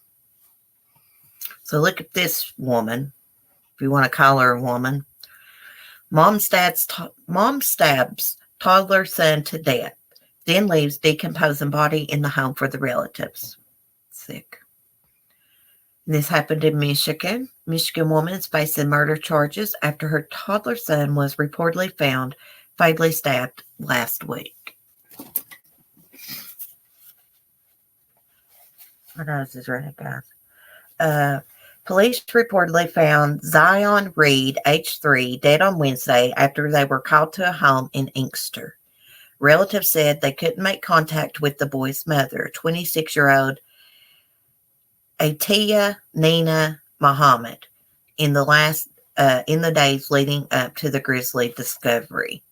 So look at this woman, if you want to call her a woman. Mom stabs toddler son to death, then leaves decomposing body in the home for the relatives. Sick. This happened in Michigan. Michigan woman is facing murder charges after her toddler son was reportedly found fatally stabbed last week. My nose is running, guys. Police reportedly found Zion Reed, age 3, dead on Wednesday after they were called to a home in Inkster. Relatives said they couldn't make contact with the boy's mother, 26-year-old Atiya Nina Muhammad, in the days leading up to the grisly discovery.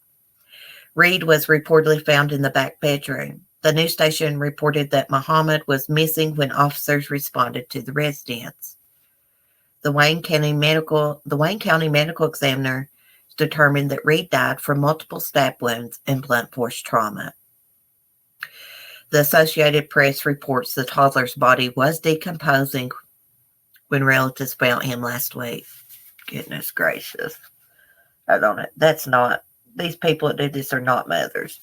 Reed was reportedly found in the back bedroom. The news station reported that Muhammad was missing when officers responded to the residence. The Wayne County Medical Examiner determined that Reed died from multiple stab wounds and blunt force trauma. The Associated Press reports the toddler's body was decomposing when relatives found him last week. Goodness gracious. I don't know. That's not, these people that do this are not mothers.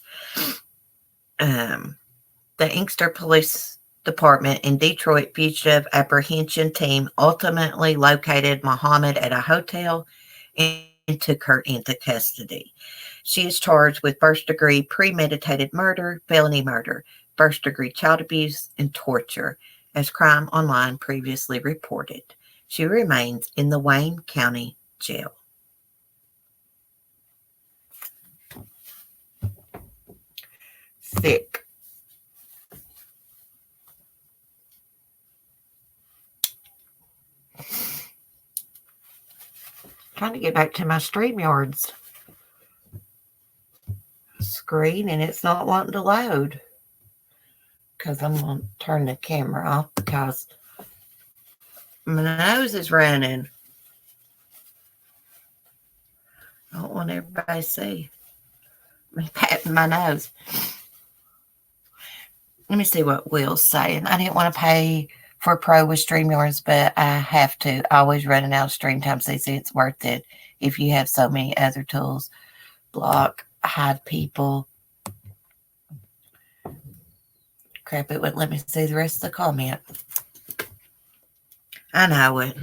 The Inkster Police Department and Detroit Fugitive Apprehension Team ultimately located Muhammad at a hotel and took her into custody. She is charged with first-degree premeditated murder, felony murder, first-degree child abuse, and torture, as Crime Online previously reported. She remains in the Wayne County Jail. Sick. Trying to get back to my StreamYards screen and it's not wanting to load. Because I'm going to turn the camera off because my nose is running. I don't want everybody to see me patting my nose. Let me see what Will's saying. I didn't want to pay for Pro with StreamYards, but I have to. Always running out of stream time. So they say it's worth it if you have so many other tools. Block, hide people. Crap, it wouldn't let me see the rest of the comment. I know it.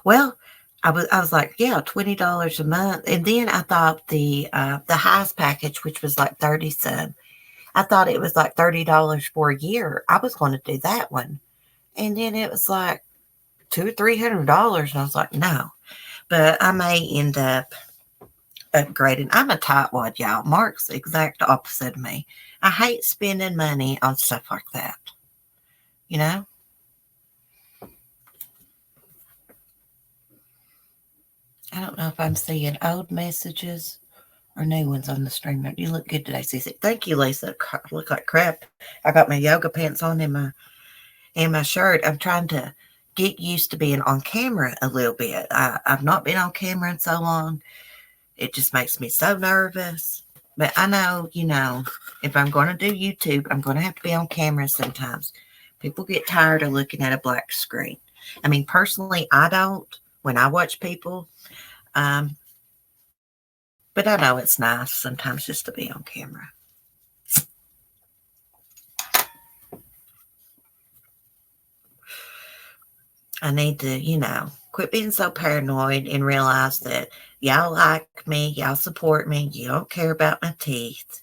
Well, I was like, yeah, $20 a month. And then I thought the highest package, which was like 30 some, I thought it was like $30 for a year. I was going to do that one. And then it was like $200 or $300. And I was like, no. But I may end up upgrading. I'm a tightwad, y'all. Mark's the exact opposite of me. I hate spending money on stuff like that. You know? I don't know if I'm seeing old messages or new ones on the stream. You look good today, Cece. Thank you, Lisa. I look like crap. I got my yoga pants on and my shirt. I'm trying to get used to being on camera a little bit. I've not been on camera in so long. It just makes me so nervous. But I know, if I'm going to do YouTube, I'm going to have to be on camera sometimes. People get tired of looking at a black screen. I mean, personally, I don't when I watch people. But I know it's nice sometimes just to be on camera. I need to, quit being so paranoid and realize that y'all like me, y'all support me, you don't care about my teeth.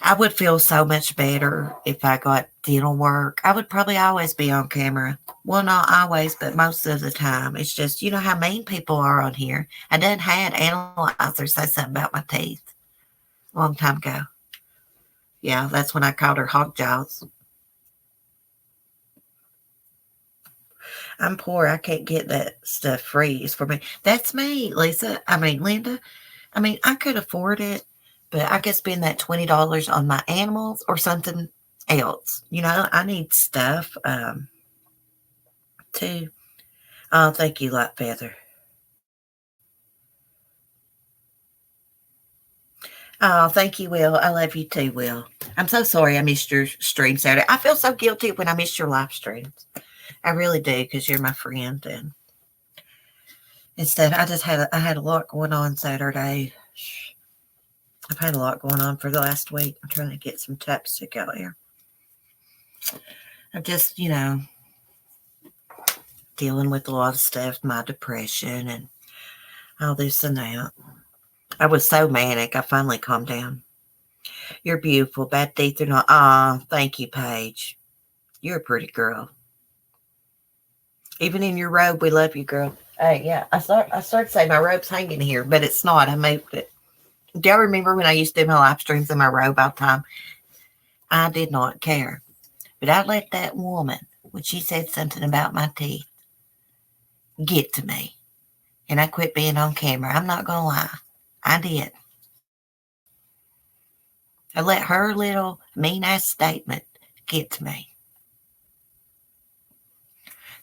I would feel so much better if I got dental work. I would probably always be on camera. Well, not always, but most of the time. It's just, how mean people are on here. I done had analyzers say something about my teeth a long time ago. Yeah, that's when I called her hog jaws. I'm poor. I can't get that stuff free. It's for me. That's me, Lisa. Linda. I could afford it, but I could spend that $20 on my animals or something else. I need stuff too. Oh, thank you, Light Feather. Oh, thank you, Will. I love you too, Will. I'm so sorry I missed your stream Saturday. I feel so guilty when I miss your live streams. I really do, because you're my friend. And instead, I had a lot going on Saturday. I've had a lot going on for the last week. I'm trying to get some chapstick out here. I'm just, dealing with a lot of stuff, my depression and all this and that. I was so manic. I finally calmed down. You're beautiful. Bad teeth or not. Thank you, Paige. You're a pretty girl. Even in your robe, we love you, girl. Hey, yeah. I started saying my robe's hanging here, but it's not. I moved it. Do y'all remember when I used to do my live streams in my robe all the time? I did not care. But I let that woman, when she said something about my teeth, get to me. And I quit being on camera. I'm not going to lie. I did. I let her little mean-ass statement get to me.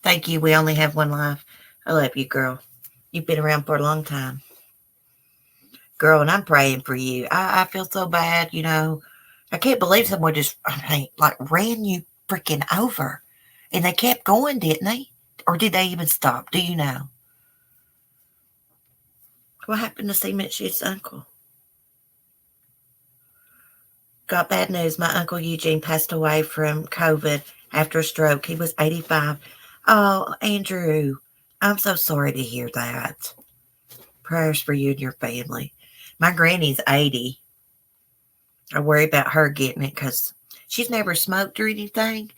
Thank you. We only have one life. I love you, girl. You've been around for a long time. Girl, and I'm praying for you. I feel so bad, I can't believe someone just, ran you freaking over. And they kept going, didn't they? Or did they even stop? Do you know? What happened to C. Mitch's uncle? Got bad news. My Uncle Eugene passed away from COVID after a stroke. He was 85. Oh, Andrew, I'm so sorry to hear that. Prayers for you and your family. My granny's 80. I worry about her getting it because she's never smoked or anything.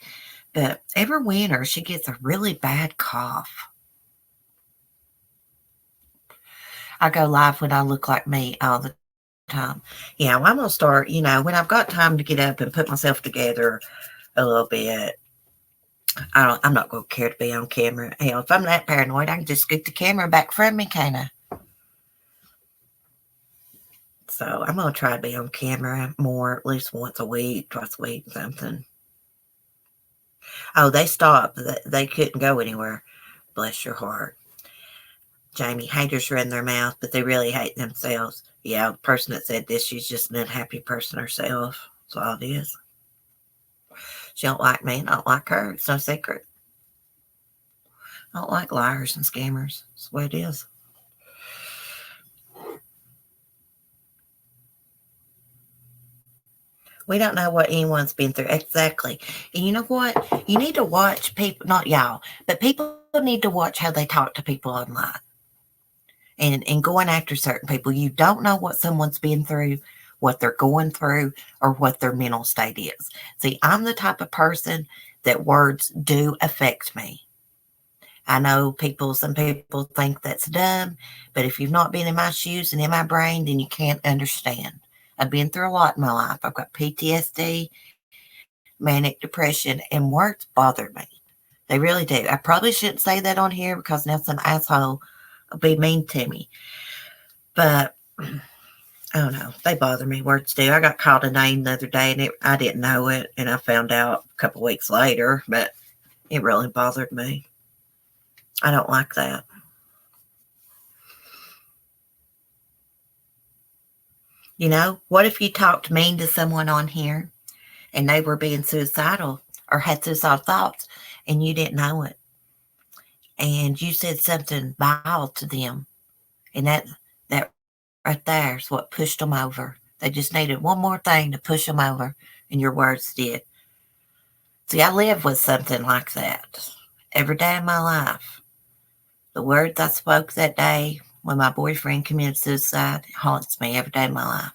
But every winter, she gets a really bad cough. I go live when I look like me all the time. Yeah, well, I'm going to start, when I've got time to get up and put myself together a little bit. I'm not going to care to be on camera. Hell, if I'm that paranoid, I can just scoot the camera back from me, kind of. So I'm going to try to be on camera more, at least once a week, twice a week, something. Oh, they stopped. They couldn't go anywhere. Bless your heart. Jamie, haters run their mouth, but they really hate themselves. Yeah, the person that said this, she's just an unhappy person herself. That's all it is. She don't like me, and I don't like her. It's no secret. I don't like liars and scammers. That's the way it is. We don't know what anyone's been through. Exactly. And you know what? You need to watch people, not y'all, but people need to watch how they talk to people online. And going after certain people. You don't know what someone's been through, what they're going through, or what their mental state is. See, I'm the type of person that words do affect me. I know some people think that's dumb, but if you've not been in my shoes and in my brain, then you can't understand. I've been through a lot in my life. I've got PTSD, manic depression, and words bother me. They really do. I probably shouldn't say that on here because now some asshole will be mean to me. But I don't know. They bother me. Words do. I got called a name the other day and I didn't know it. And I found out a couple weeks later, but it really bothered me. I don't like that. What if you talked mean to someone on here and they were being suicidal or had suicidal thoughts and you didn't know it? And you said something vile to them. And that right there is what pushed them over. They just needed one more thing to push them over, and your words did. See, I live with something like that every day of my life. The words I spoke that day when my boyfriend committed suicide haunts me every day of my life.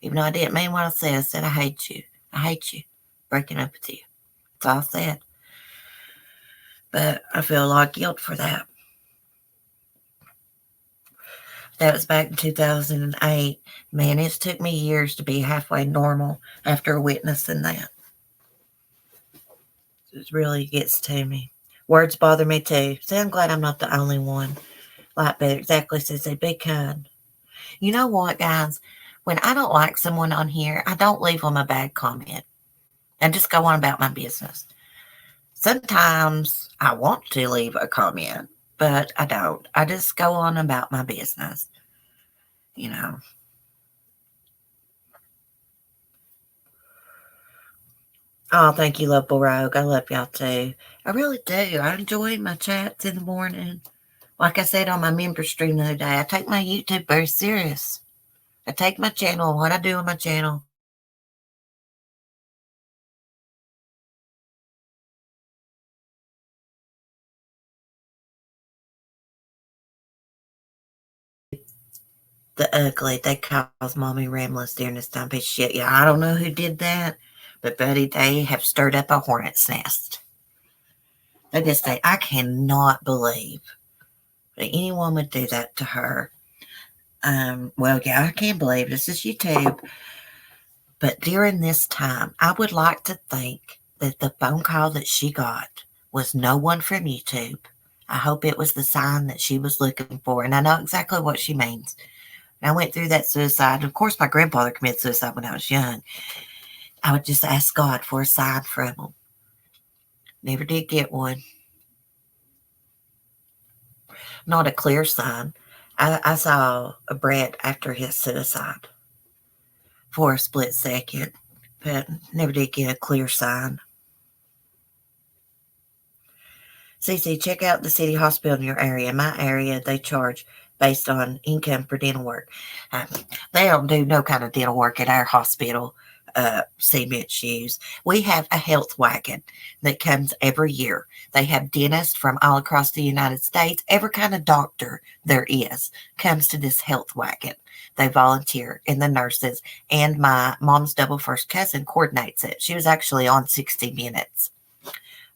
Even though I didn't mean what I said I hate you. I hate you. Breaking up with you. That's all I said. But I feel a lot of guilt for that. That was back in 2008. Man, it took me years to be halfway normal after witnessing that. It really gets to me. Words bother me too. See, I'm glad I'm not the only one. Like Better exactly says, they be kind. You know what, guys? When I don't like someone on here, I don't leave them a bad comment. I just go on about my business. Sometimes I want to leave a comment, but I don't. I just go on about my business. Oh, thank you, Lovable Rogue. I love y'all too. I really do. I enjoy my chats in the morning. Like I said on my member stream the other day, I take my YouTube very serious. I take my channel and what I do on my channel. The ugly, they cause mommy ramblings during this time piece of shit. Yeah, I don't know who did that, but buddy, they have stirred up a hornet's nest. They just say, I cannot believe that anyone would do that to her. Well, yeah, I can believe this is YouTube. But during this time, I would like to think that the phone call that she got was no one from YouTube. I hope it was the sign that she was looking for. And I know exactly what she means. And I went through that suicide. Of course, my grandfather committed suicide when I was young. I would just ask God for a sign from him. Never did get one. Not a clear sign. I saw a Brett after his suicide for a split second, but never did get a clear sign. CC, check out the city hospital in your area. In my area, they charge based on income for dental work. They don't do no kind of dental work at our hospital. Cement shoes. We have a health wagon that comes every year. They have dentists from all across the United States. Every kind of doctor there is comes to this health wagon. They volunteer, and the nurses, and my mom's double first cousin coordinates it. She was actually on 60 Minutes.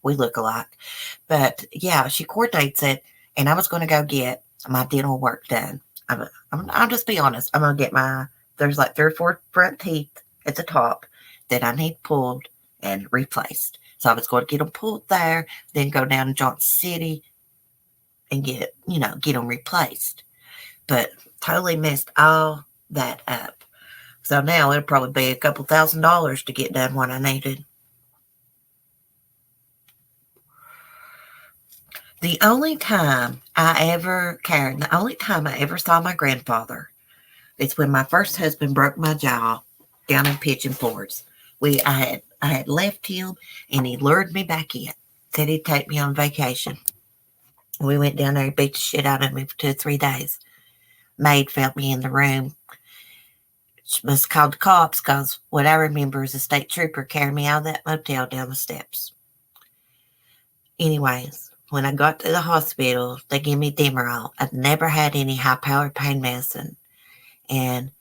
We look alike. But yeah, she coordinates it, and I was going to go get my dental work done. I'll just be honest. I'm going to get there's like 3 or 4 front teeth at the top that I need pulled and replaced. So I was going to get them pulled there, then go down to Johnson City and get them replaced. But totally messed all that up. So now it'll probably be a couple $1,000s to get done what I needed. The only time I ever saw my grandfather is when my first husband broke my jaw down in Pigeon Forge. I had left him, and he lured me back in. Said he'd take me on vacation. We went down there and beat the shit out of me for 2 or 3 days. Maid felt me in the room. She must have called the cops, because what I remember is a state trooper carried me out of that motel down the steps. Anyways, when I got to the hospital, they gave me Demerol. I'd never had any high-powered pain medicine. And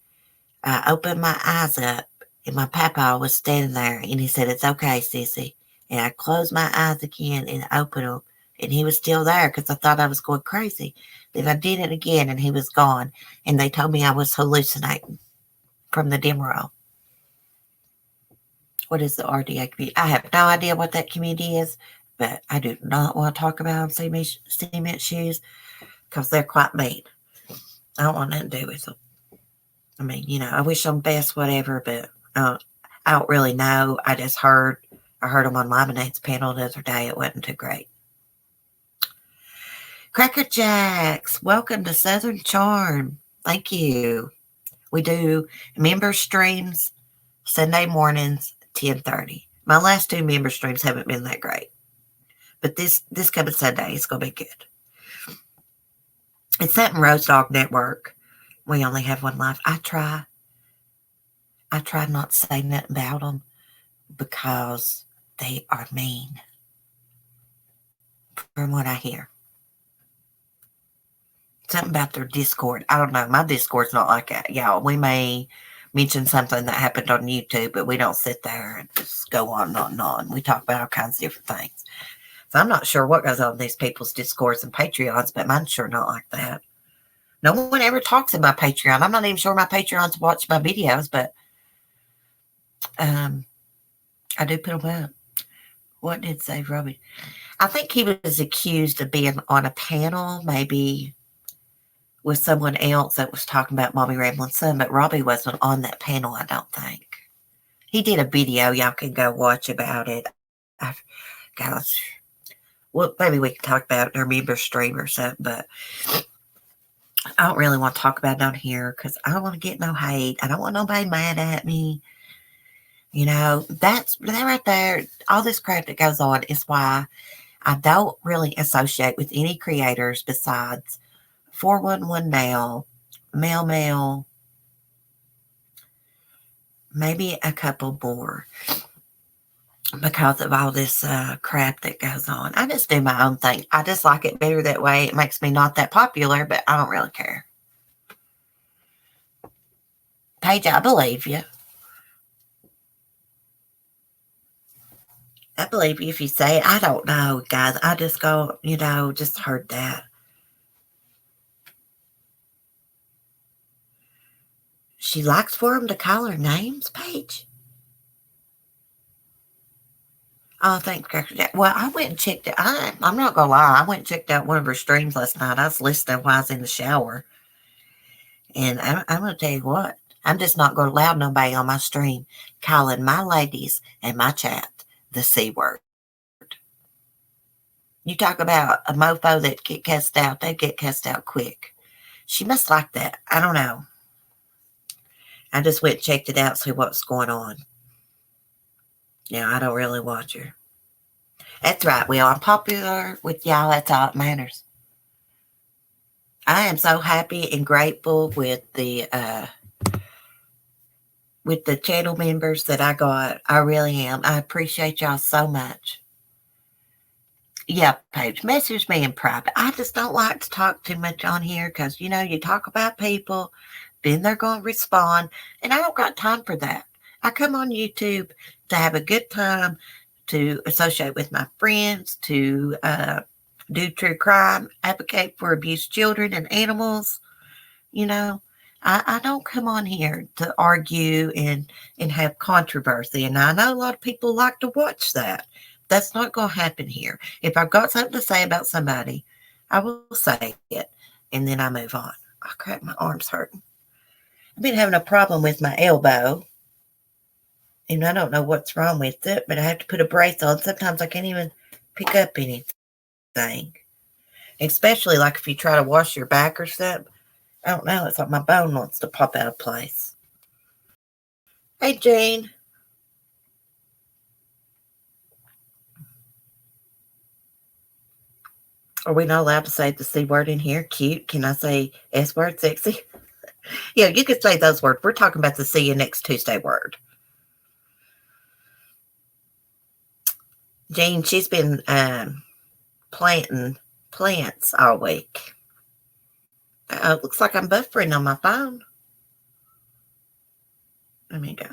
I opened my eyes up, and my papa was standing there, and he said, "It's okay, sissy." And I closed my eyes again and opened them, and he was still there because I thought I was going crazy. Then I did it again, and he was gone. And they told me I was hallucinating from the Demerol. What is the RDA community? I have no idea what that community is, but I do not want to talk about cement shoes because they're quite mean. I don't want nothing to do with them. I mean, I wish them best, whatever, but I don't really know. I heard them on Lemonade's panel the other day. It wasn't too great. Cracker Jacks, welcome to Southern Charm. Thank you. We do member streams Sunday mornings, 10:30. My last 2 member streams haven't been that great. But this coming Sunday is going to be good. It's something Rose Dog Network. We only have one life. I try not to say nothing about them because they are mean, from what I hear. Something about their Discord. I don't know. My Discord's not like that. Y'all, we may mention something that happened on YouTube, but we don't sit there and just go on and on and on. We talk about all kinds of different things. So I'm not sure what goes on in these people's Discords and Patreons, but mine's sure not like that. No one ever talks in my Patreon. I'm not even sure my Patreons watch my videos, but I do put them up. What did Save Robbie? I think he was accused of being on a panel, maybe with someone else that was talking about Mommy Ramblin's son, but Robbie wasn't on that panel, I don't think. He did a video. Y'all can go watch about it. Gosh. Well, maybe we can talk about it in our member stream or something, but I don't really want to talk about it on here because I don't want to get no hate. I don't want nobody mad at me. That right there, all this crap that goes on is why I don't really associate with any creators besides 411 Mail, maybe a couple more, because of all this crap that goes on. I just do my own thing. I just like it better that way. It makes me not that popular, but I don't really care. Paige, I believe you. I believe you if you say it. I don't know, guys. I just go, just heard that. She likes for him to call her names, Paige. Oh, thanks, Cracker Jack. Well, I went and checked it. I'm not going to lie. I went and checked out one of her streams last night. I was listening while I was in the shower. And I'm going to tell you what. I'm just not going to allow nobody on my stream calling my ladies and my chat the C word. You talk about a mofo that get cussed out, they get cussed out quick. She must like that. I don't know. I just went and checked it out, see what's going on. I don't really watch her. That's right, Will. I'm popular with y'all. That's all that matters. I am so happy and grateful with the channel members that I got. I really am. I appreciate y'all so much. Yeah, Paige, message me in private. I just don't like to talk too much on here because, you talk about people, then they're going to respond, and I don't got time for that. I come on YouTube to have a good time, to associate with my friends, to do true crime, advocate for abused children and animals. You know, I don't come on here to argue and have controversy. And I know a lot of people like to watch that. That's not going to happen here. If I've got something to say about somebody, I will say it, and then I move on. Oh, crap, my arm's hurting. I've been having a problem with my elbow, and I don't know what's wrong with it, but I have to put a brace on. Sometimes I can't even pick up anything, especially like if you try to wash your back or something. I don't know. It's like my bone wants to pop out of place. Hey, Jane. Are we not allowed to say the C word in here? Cute. Can I say S word? Sexy? Yeah, you could say those words. We're talking about the see you next Tuesday word. Jane, she's been planting plants all week. Looks like I'm buffering on my phone. Let me go.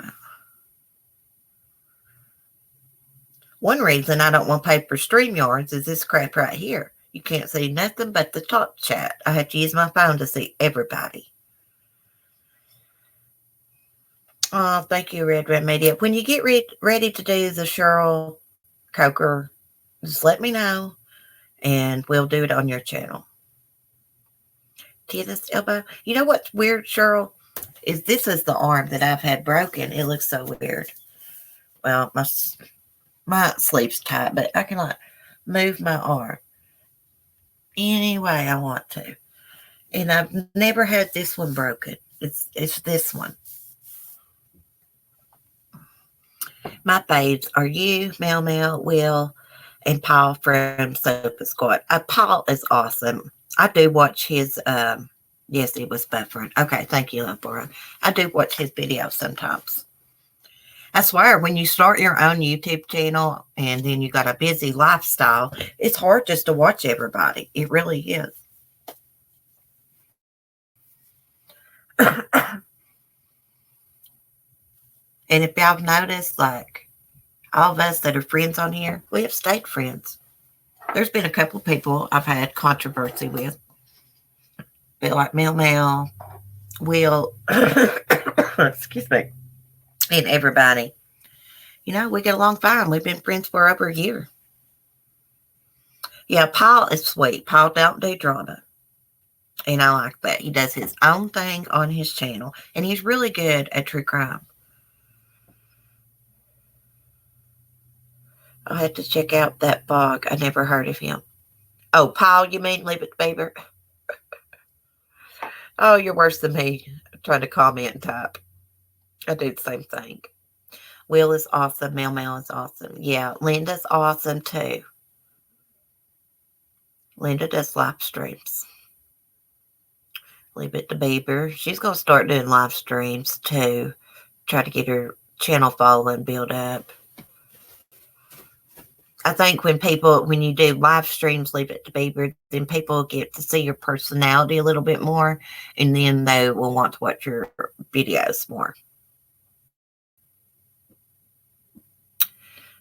One reason I don't want to pay for StreamYards is this crap right here. You can't see nothing but the top chat. I have to use my phone to see everybody. Oh, thank you, Red Media. When you get ready to do the Cheryl Coker, just let me know, and we'll do it on your channel. Tennis elbow. You know what's weird, Cheryl? This is the arm that I've had broken. It looks so weird. Well, my sleeve's tight, but I can like move my arm any way I want to. And I've never had this one broken. It's this one. My faves are you, Mel, Will, and Paul from Sofa Squad. Paul is awesome. I do watch his yes, he was buffering. Okay, thank you, Laura. I do watch his videos sometimes. I swear, when you start your own YouTube channel and then you got a busy lifestyle, it's hard just to watch everybody. It really is. And if y'all noticed, like, all of us that are friends on here, we have stayed friends. There's been a couple of people I've had controversy with. But like Mel, Will, excuse me, and everybody. You know, we get along fine. We've been friends for over a year. Yeah, Paul is sweet. Paul don't do drama. And I like that. He does his own thing on his channel. And he's really good at true crime. I'll have to check out that blog. I never heard of him. Oh, Paul, you mean Leave It Baby? Oh, you're worse than me trying to comment and type. I do the same thing. Will is awesome. Mel is awesome. Yeah, Linda's awesome too. Linda does live streams. Leave It to Beaver. She's going to start doing live streams too. Try to get her channel following build up. I think when you do live streams, Leave It to Beaver, then people get to see your personality a little bit more, and then they will want to watch your videos more.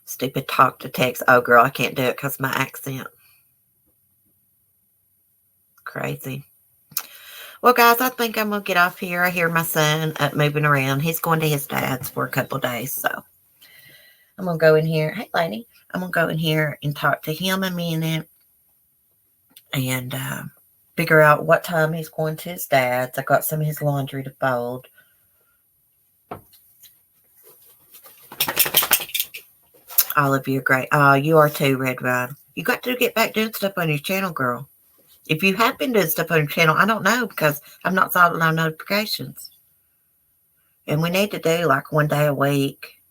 Stupid talk to text. Oh, girl, I can't do it because of my accent. Crazy. Well, guys, I think I'm going to get off here. I hear my son up moving around. He's going to his dad's for a couple of days, so I'm going to go in here. Hey, lady. I'm going to go in here and talk to him a minute and figure out what time he's going to his dad's. I got some of his laundry to fold. All of you are great. Oh, you are too, Red Run. You got to get back doing stuff on your channel, girl. If you have been doing stuff on your channel, I don't know because I'm not following no notifications. And we need to do like one day a week.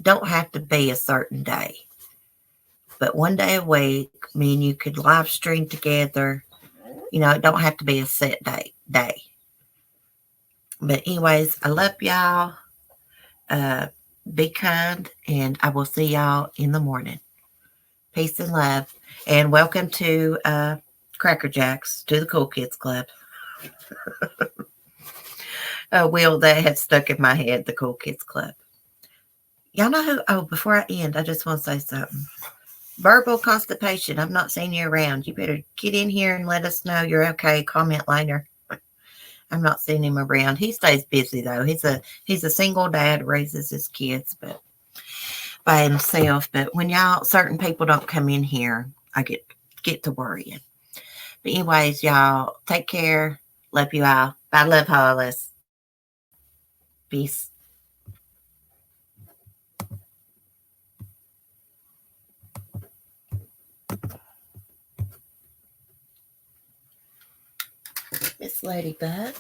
Don't have to be a certain day. But one day a week, me and you could live stream together. You know, it don't have to be a set day. But anyways, I love y'all. Be kind, and I will see y'all in the morning. Peace and love. And welcome to Cracker Jacks, to the Cool Kids Club. Will, that had stuck in my head, the Cool Kids Club. Y'all know who? Oh, before I end, I just want to say something. Verbal constipation. I've not seen you around. You better get in here and let us know you're okay. Comment later. I'm not seeing him around. He stays busy though. He's a single dad, raises his kids, but by himself. But when y'all certain people don't come in here, I get to worrying. But anyways, y'all take care. Love you all. Bye, love Hollis. Peace. Miss Ladybug.